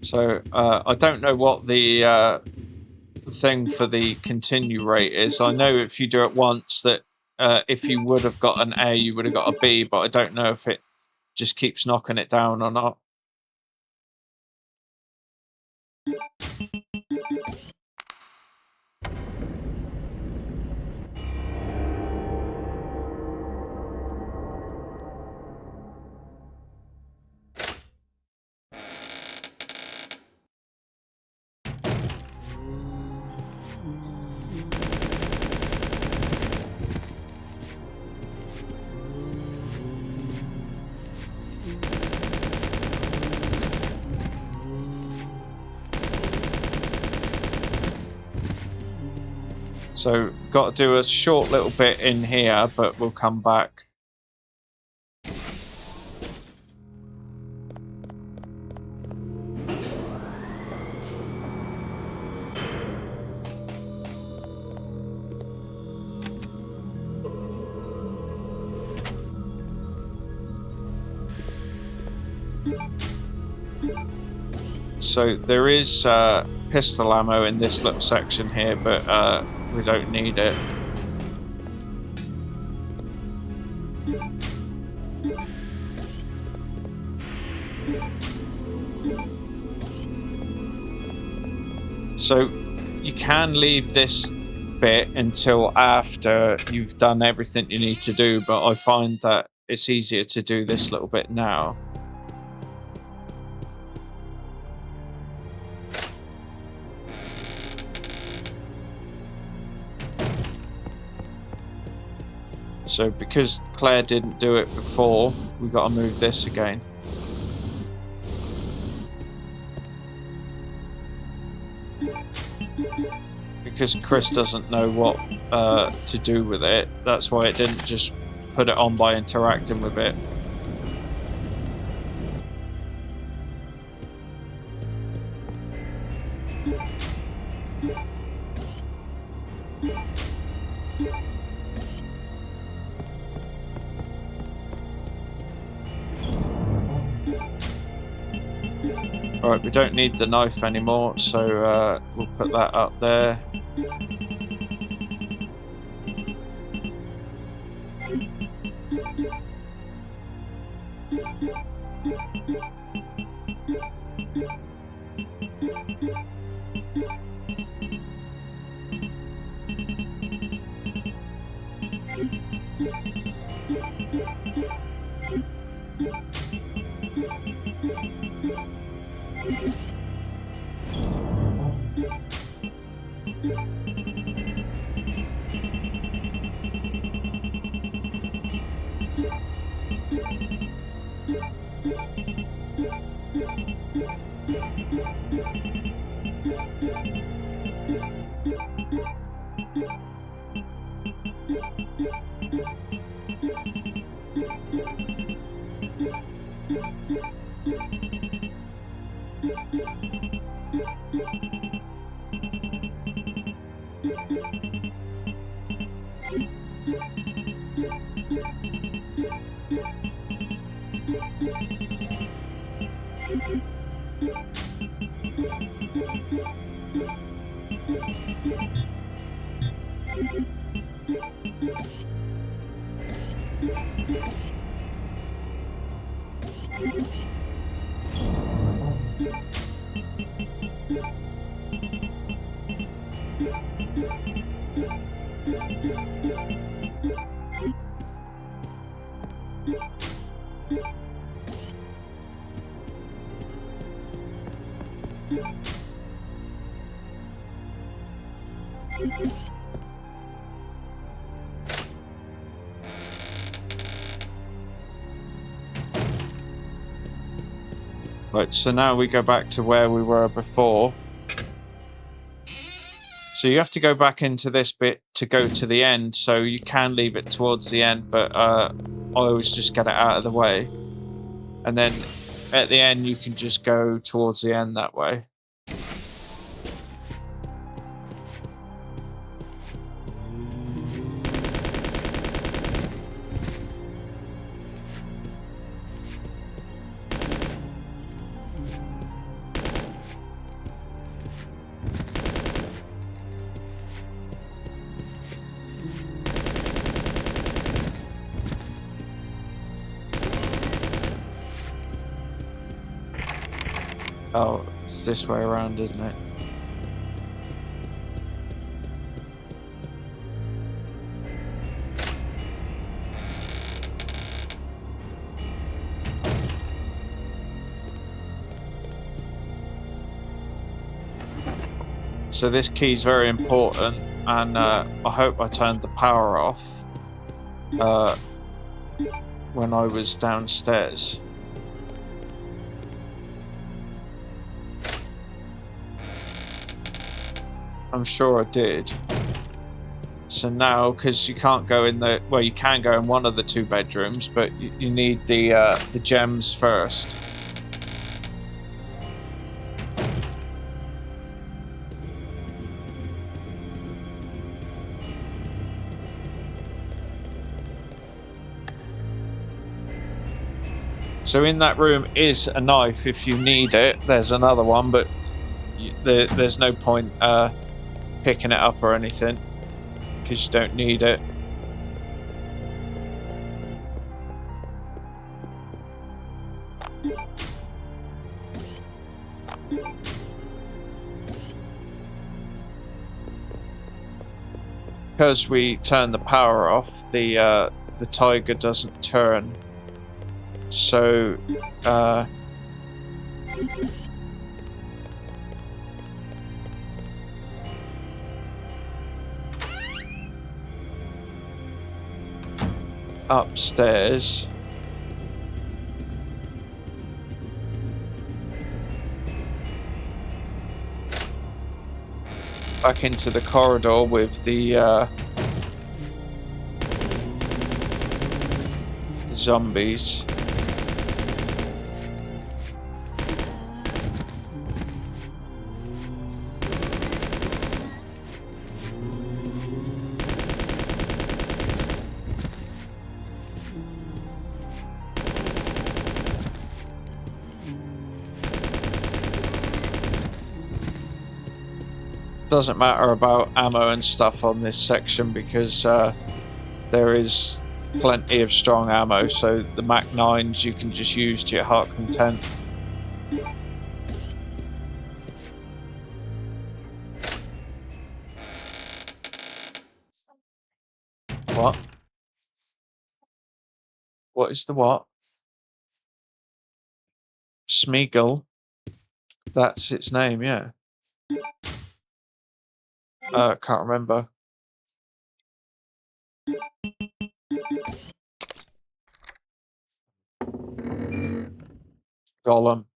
So I don't know what the thing for the continue rate is. I know if you do it once that if you would have got an A, you would have got a B, but I don't know if it just keeps knocking it down or not. So, got to do a short little bit in here, but we'll come back. So there is pistol ammo in this little section here, but we don't need it. So you can leave this bit until after you've done everything you need to do, but I find that it's easier to do this little bit now. So because Claire didn't do it before, we've got to move this again. Because Chris doesn't know what to do with it, that's why it didn't just put it on by interacting with it. Alright, we don't need the knife anymore, so we'll put that up there. Right, so now we go back to where we were before. So you have to go back into this bit to go to the end, so you can leave it towards the end, but I always just get it out of the way. And then at the end you can just go towards the end that way. Oh, it's this way around, isn't it? So this key is very important, and I hope I turned the power off when I was downstairs. I'm sure I did. So now, because you can't go in the... Well, you can go in one of the two bedrooms, but you need the gems first. So in that room is a knife if you need it. There's another one, but there's no point picking it up or anything because you don't need it. Because we turn the power off, the tiger doesn't turn. So upstairs. Back into the corridor with the zombies. Doesn't matter about ammo and stuff on this section because there is plenty of strong ammo, so the Mac 9s you can just use to your heart content. What? What is the what? Smeagol? That's its name, yeah. Can't remember. Gollum.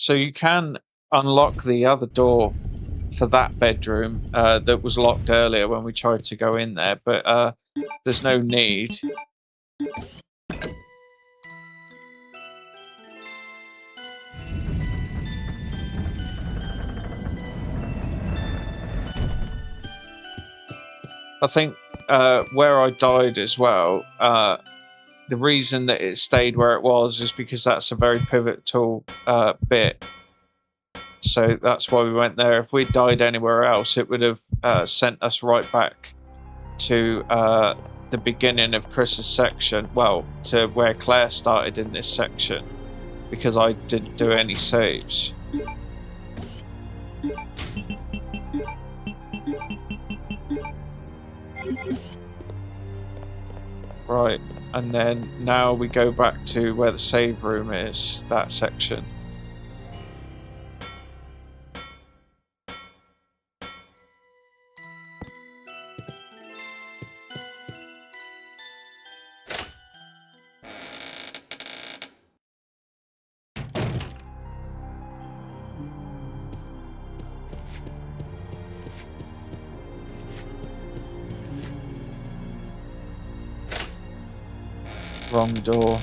So you can unlock the other door for that bedroom that was locked earlier when we tried to go in there, but there's no need. I think where I died as well, the reason that it stayed where it was is because that's a very pivotal bit. So that's why we went there. If we'd died anywhere else, it would have sent us right back to the beginning of Chris's section. Well, to where Claire started in this section, because I didn't do any saves. Right, and then now we go back to where the save room is, that section. Wrong door.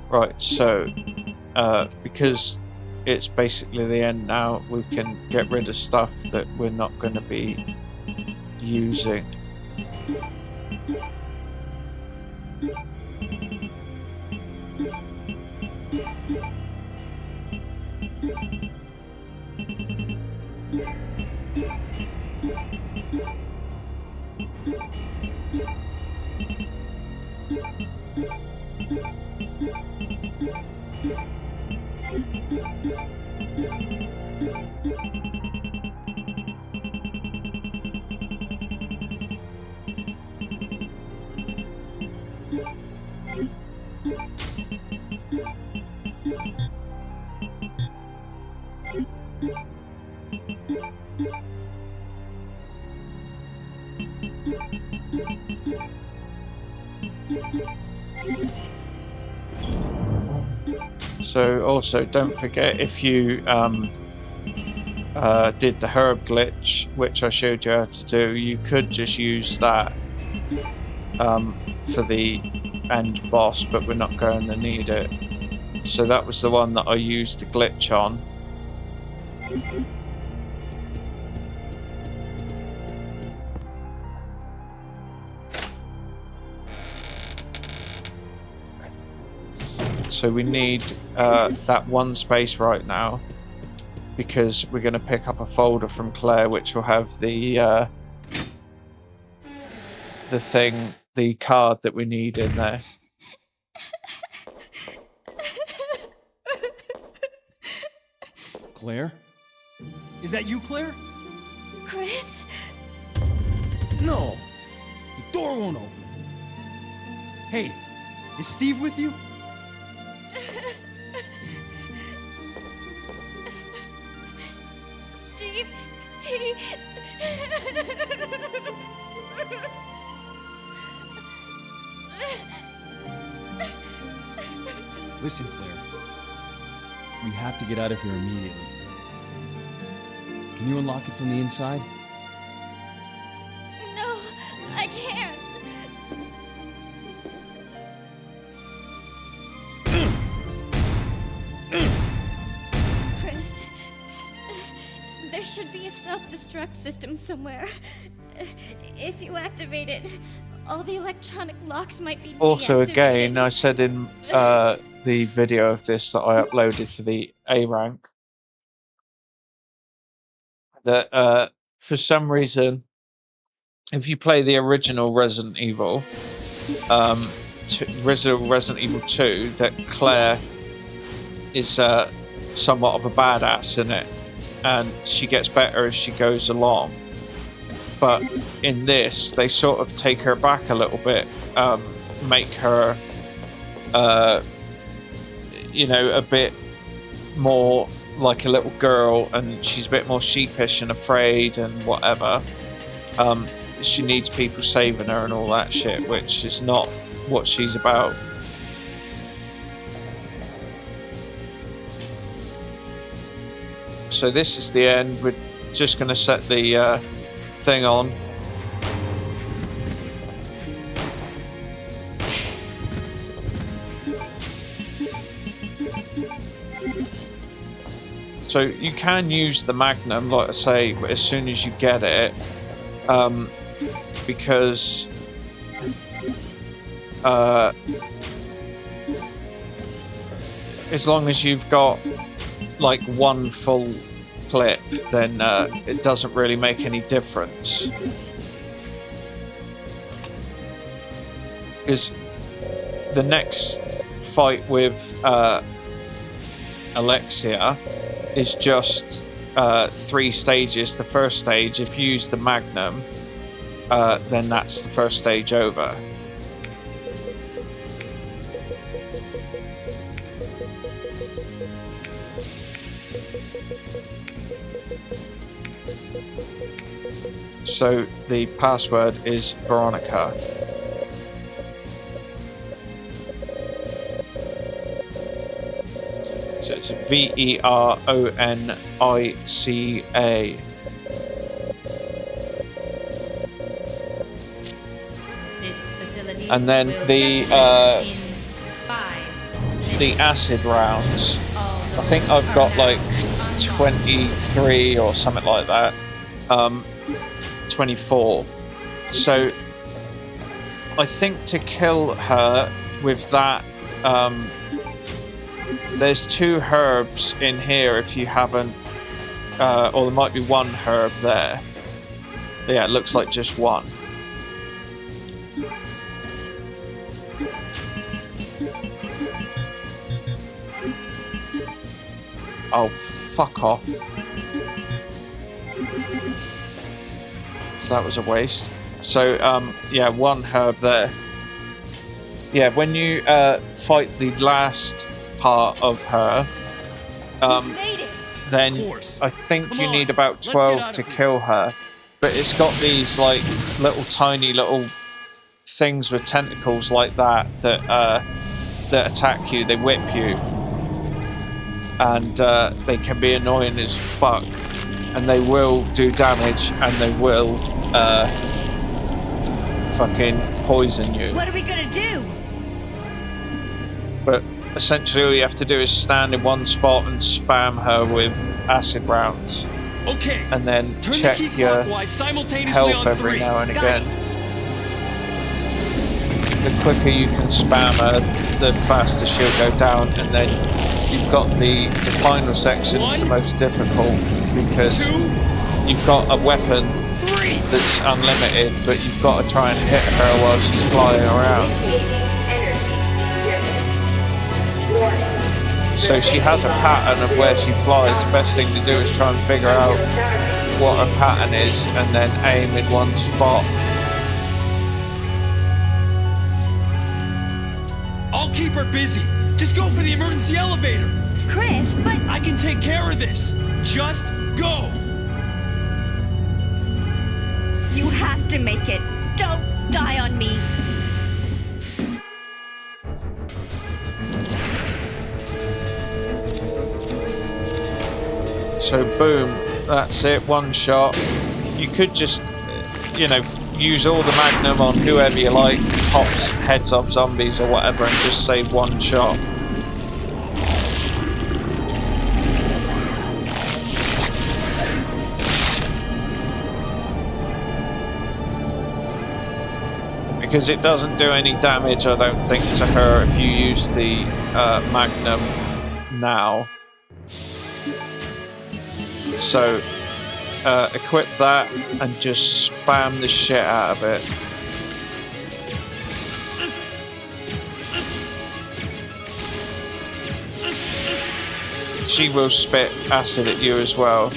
Right, so because it's basically the end now, we can get rid of stuff that we're not going to be using. So also don't forget, if you did the herb glitch, which I showed you how to do, you could just use that for the end boss, but we're not going to need it. So that was the one that I used the glitch on. So we need that one space right now, because we're going to pick up a folder from Claire which will have the thing, the card that we need in there. Claire? Is that you, Claire? Chris? No! The door won't open. Hey, is Steve with you? Steve, he... Listen, Claire. We have to get out of here immediately. Can you unlock it from the inside? No, I can't. Chris, there should be a self-destruct system somewhere. If you activate it, all the electronic locks might be Also, deactivated. again, I said in the video of this that I uploaded for the A rank that for some reason if you play the original Resident Evil, Resident Evil 2, that Claire is somewhat of a badass in it, and she gets better as she goes along. But in this, they sort of take her back a little bit, make her, you know, a bit more like a little girl, and she's a bit more sheepish and afraid and whatever. She needs people saving her and all that shit, which is not what she's about. So this is the end. We're just going to set the thing on. So you can use the Magnum, like I say, as soon as you get it, because as long as you've got like one full clip, then it doesn't really make any difference. Because the next fight with Alexia is just 3 stages. The first stage, if you use the Magnum, then that's the first stage over. So the password is Veronica. So it's Veronica. And then the acid rounds, I think I've got like 23 or something like that. 24. So I think to kill her with that, there's 2 herbs in here if you haven't, or there might be 1 herb there. But yeah, it looks like just 1. Oh, fuck off. So that was a waste. So, yeah, 1 herb there. Yeah, when you fight the last part of her, then I think you need about 12 to kill her. But it's got these, like, little tiny little things with tentacles like that attack you. They whip you. And they can be annoying as fuck. And they will do damage, and they will fucking poison you. What are we gonna do? But essentially all you have to do is stand in one spot and spam her with acid rounds. Okay. And then check your health every now and again. The quicker you can spam her, the faster she'll go down, and then you've got the final section's the most difficult, because you've got a weapon that's unlimited, but you've got to try and hit her while she's flying around. So she has a pattern of where she flies. The best thing to do is try and figure out what her pattern is and then aim in one spot. I'll keep her busy. Just go for the emergency elevator. Chris, but... I can take care of this. Just go. You have to make it. Don't die on me. So boom, that's it, 1 shot. You could just, you know, use all the Magnum on whoever you like, pops heads off zombies or whatever, and just save 1 shot. Because it doesn't do any damage, I don't think, to her if you use the Magnum now. So equip that and just spam the shit out of it. She will spit acid at you as well.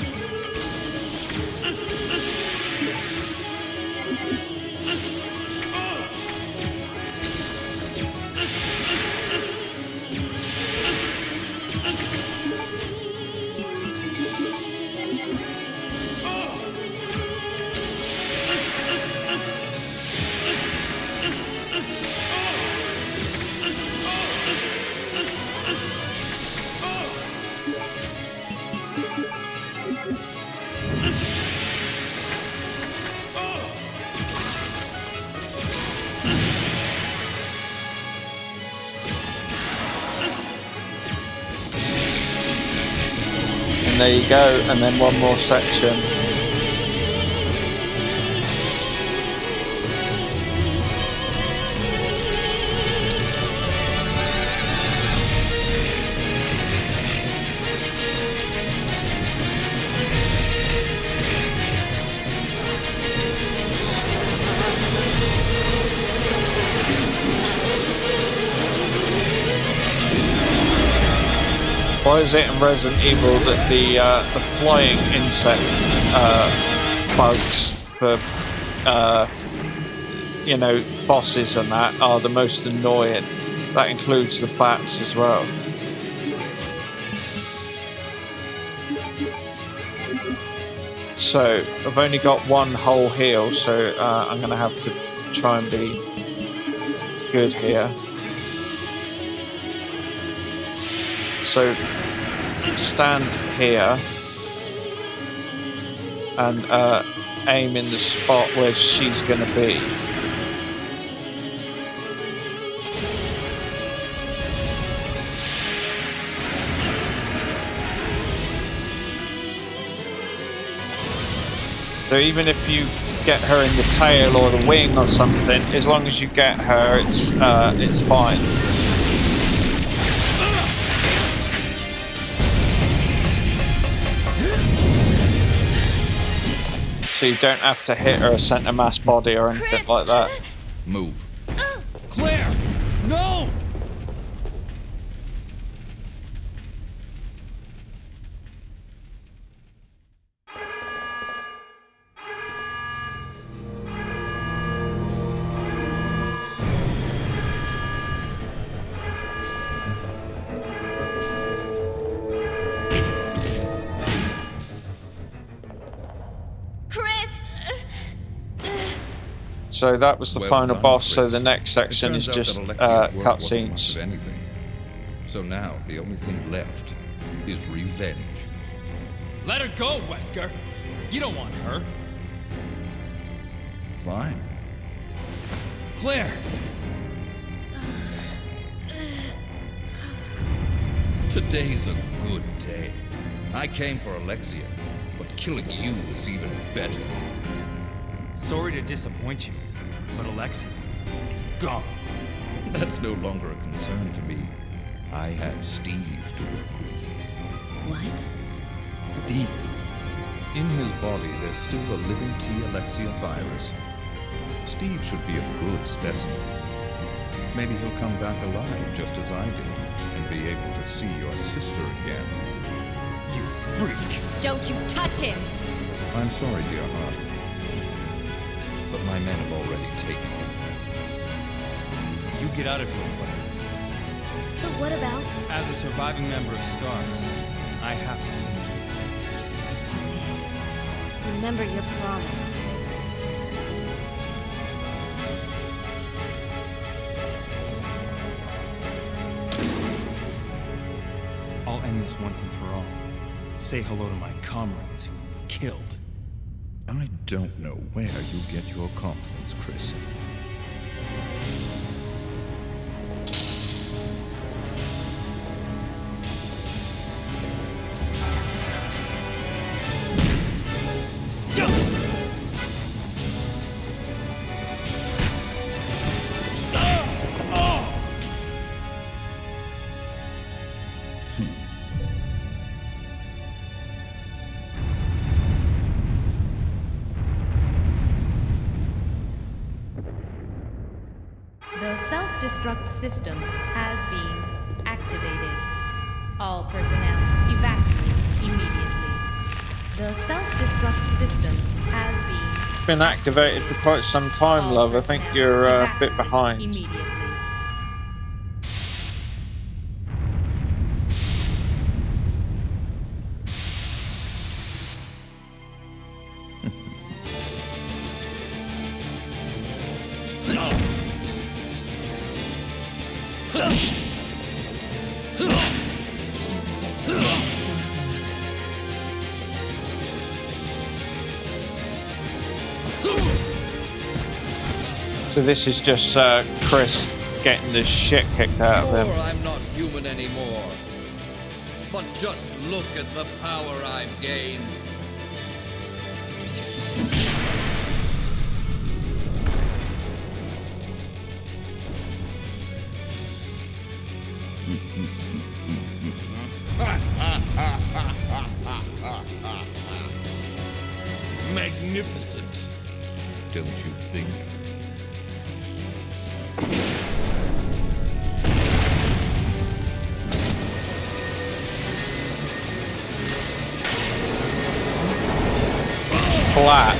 There you go, and then one more section. Why is it in Resident Evil that the flying insect bugs for you know, bosses and that are the most annoying? That includes the bats as well. So I've only got one whole heal, so I'm gonna have to try and be good here. So stand here and aim in the spot where she's going to be. So even if you get her in the tail or the wing or something, as long as you get her, it's fine. So you don't have to hit her center mass body or anything like that. Move. Claire! No! So that was the final boss, so the next section is just cutscenes. So now the only thing left is revenge. Let her go, Wesker! You don't want her. Fine. Claire! Today's a good day. I came for Alexia, but killing you is even better. Sorry to disappoint you, but Alexia is gone. That's no longer a concern to me. I have Steve to work with. What? Steve. In his body, there's still a living T. Alexia virus. Steve should be a good specimen. Maybe he'll come back alive just as I did, and be able to see your sister again. You freak! Don't you touch him! I'm sorry, dear heart. But my men have already taken him. You get out of here, Claire. But what about? As a surviving member of STARS, I have to finish this. Remember your promise. I'll end this once and for all. Say hello to my comrades who you've killed. I don't know where you get your confidence, Chris. The self-destruct system has been activated. All personnel evacuate immediately. The self-destruct system has been activated for quite some time, love. I think you're a bit behind. immediately. So this is just Chris getting the shit kicked out of him. Sure, I'm not human anymore. But just look at the power I've gained. Magnificent, don't you think? Flat.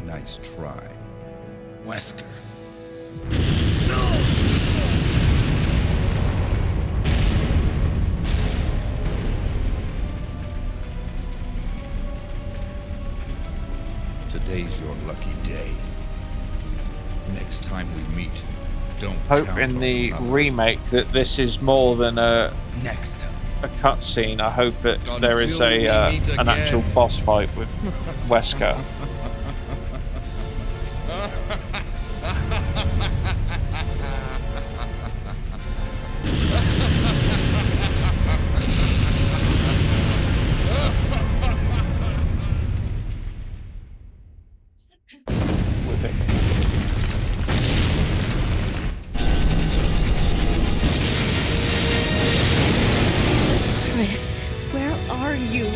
Nice try. Wesker. Today's your lucky day. Next time we meet, don't Hope count in on the another. remake that this is more than a cutscene. I hope that there is Until we meet an actual again. boss fight with Wesker. With it. Chris, where are you?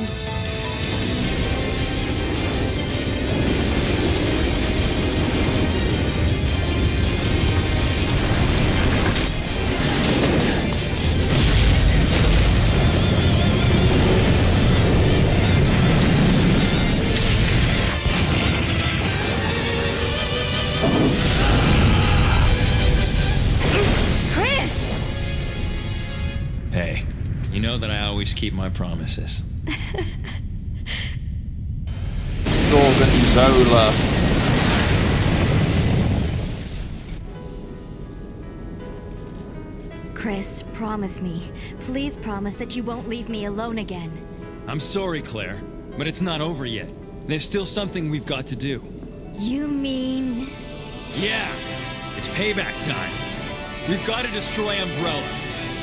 Chris! Hey, you know that I always keep my promises. Gorgonzola. Chris, promise me. Please promise that you won't leave me alone again. I'm sorry, Claire, but it's not over yet. There's still something we've got to do. You mean... Yeah, it's payback time. We've got to destroy Umbrella.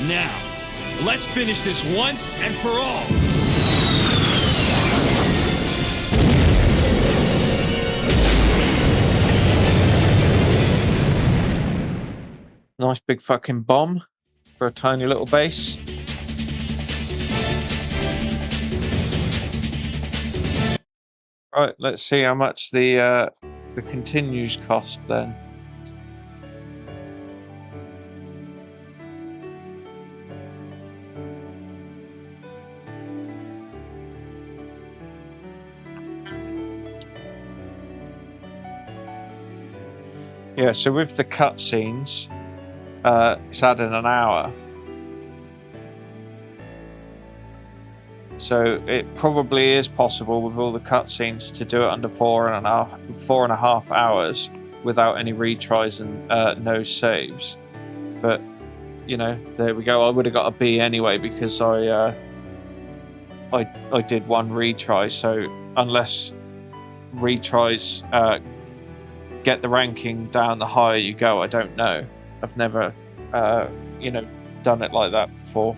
Now, let's finish this once and for all. Nice big fucking bomb for a tiny little base. Right, let's see how much the continues cost then. Yeah, so with the cutscenes, it's added an hour. So it probably is possible with all the cutscenes to do it under 4.5 hours. without any retries and no saves. But you know, there we go. I would have got a B anyway because I did one retry. So unless retries get the ranking down, the higher you go. I don't know. I've never you know, done it like that before.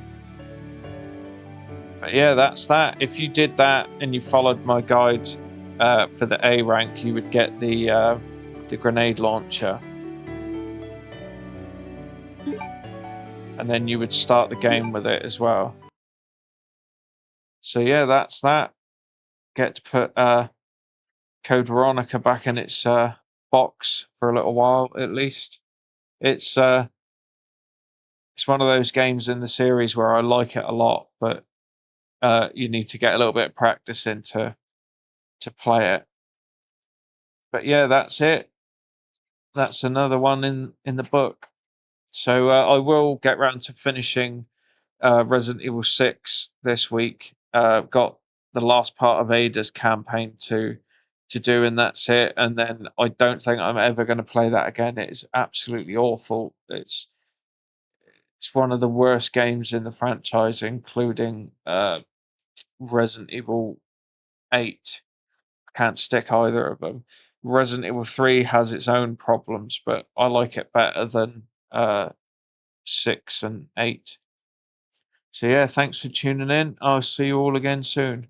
But yeah, that's that. If you did that and you followed my guide for the A rank, you would get the grenade launcher, and then you would start the game with it as well. So yeah, that's that. Get to put Code Veronica back in its box for a little while at least. It's one of those games in the series where I like it a lot, but you need to get a little bit of practice in to play it. But yeah, that's it. That's another one in the book. So I will get round to finishing Resident Evil 6 this week. Got the last part of Ada's campaign to do, and that's it. And then I don't think I'm ever going to play that again. It is absolutely awful. It's one of the worst games in the franchise, including Resident Evil 8. Can't stick either of them. Resident Evil 3 has its own problems, but I like it better than 6 and 8. So yeah, thanks for tuning in. I'll see you all again soon.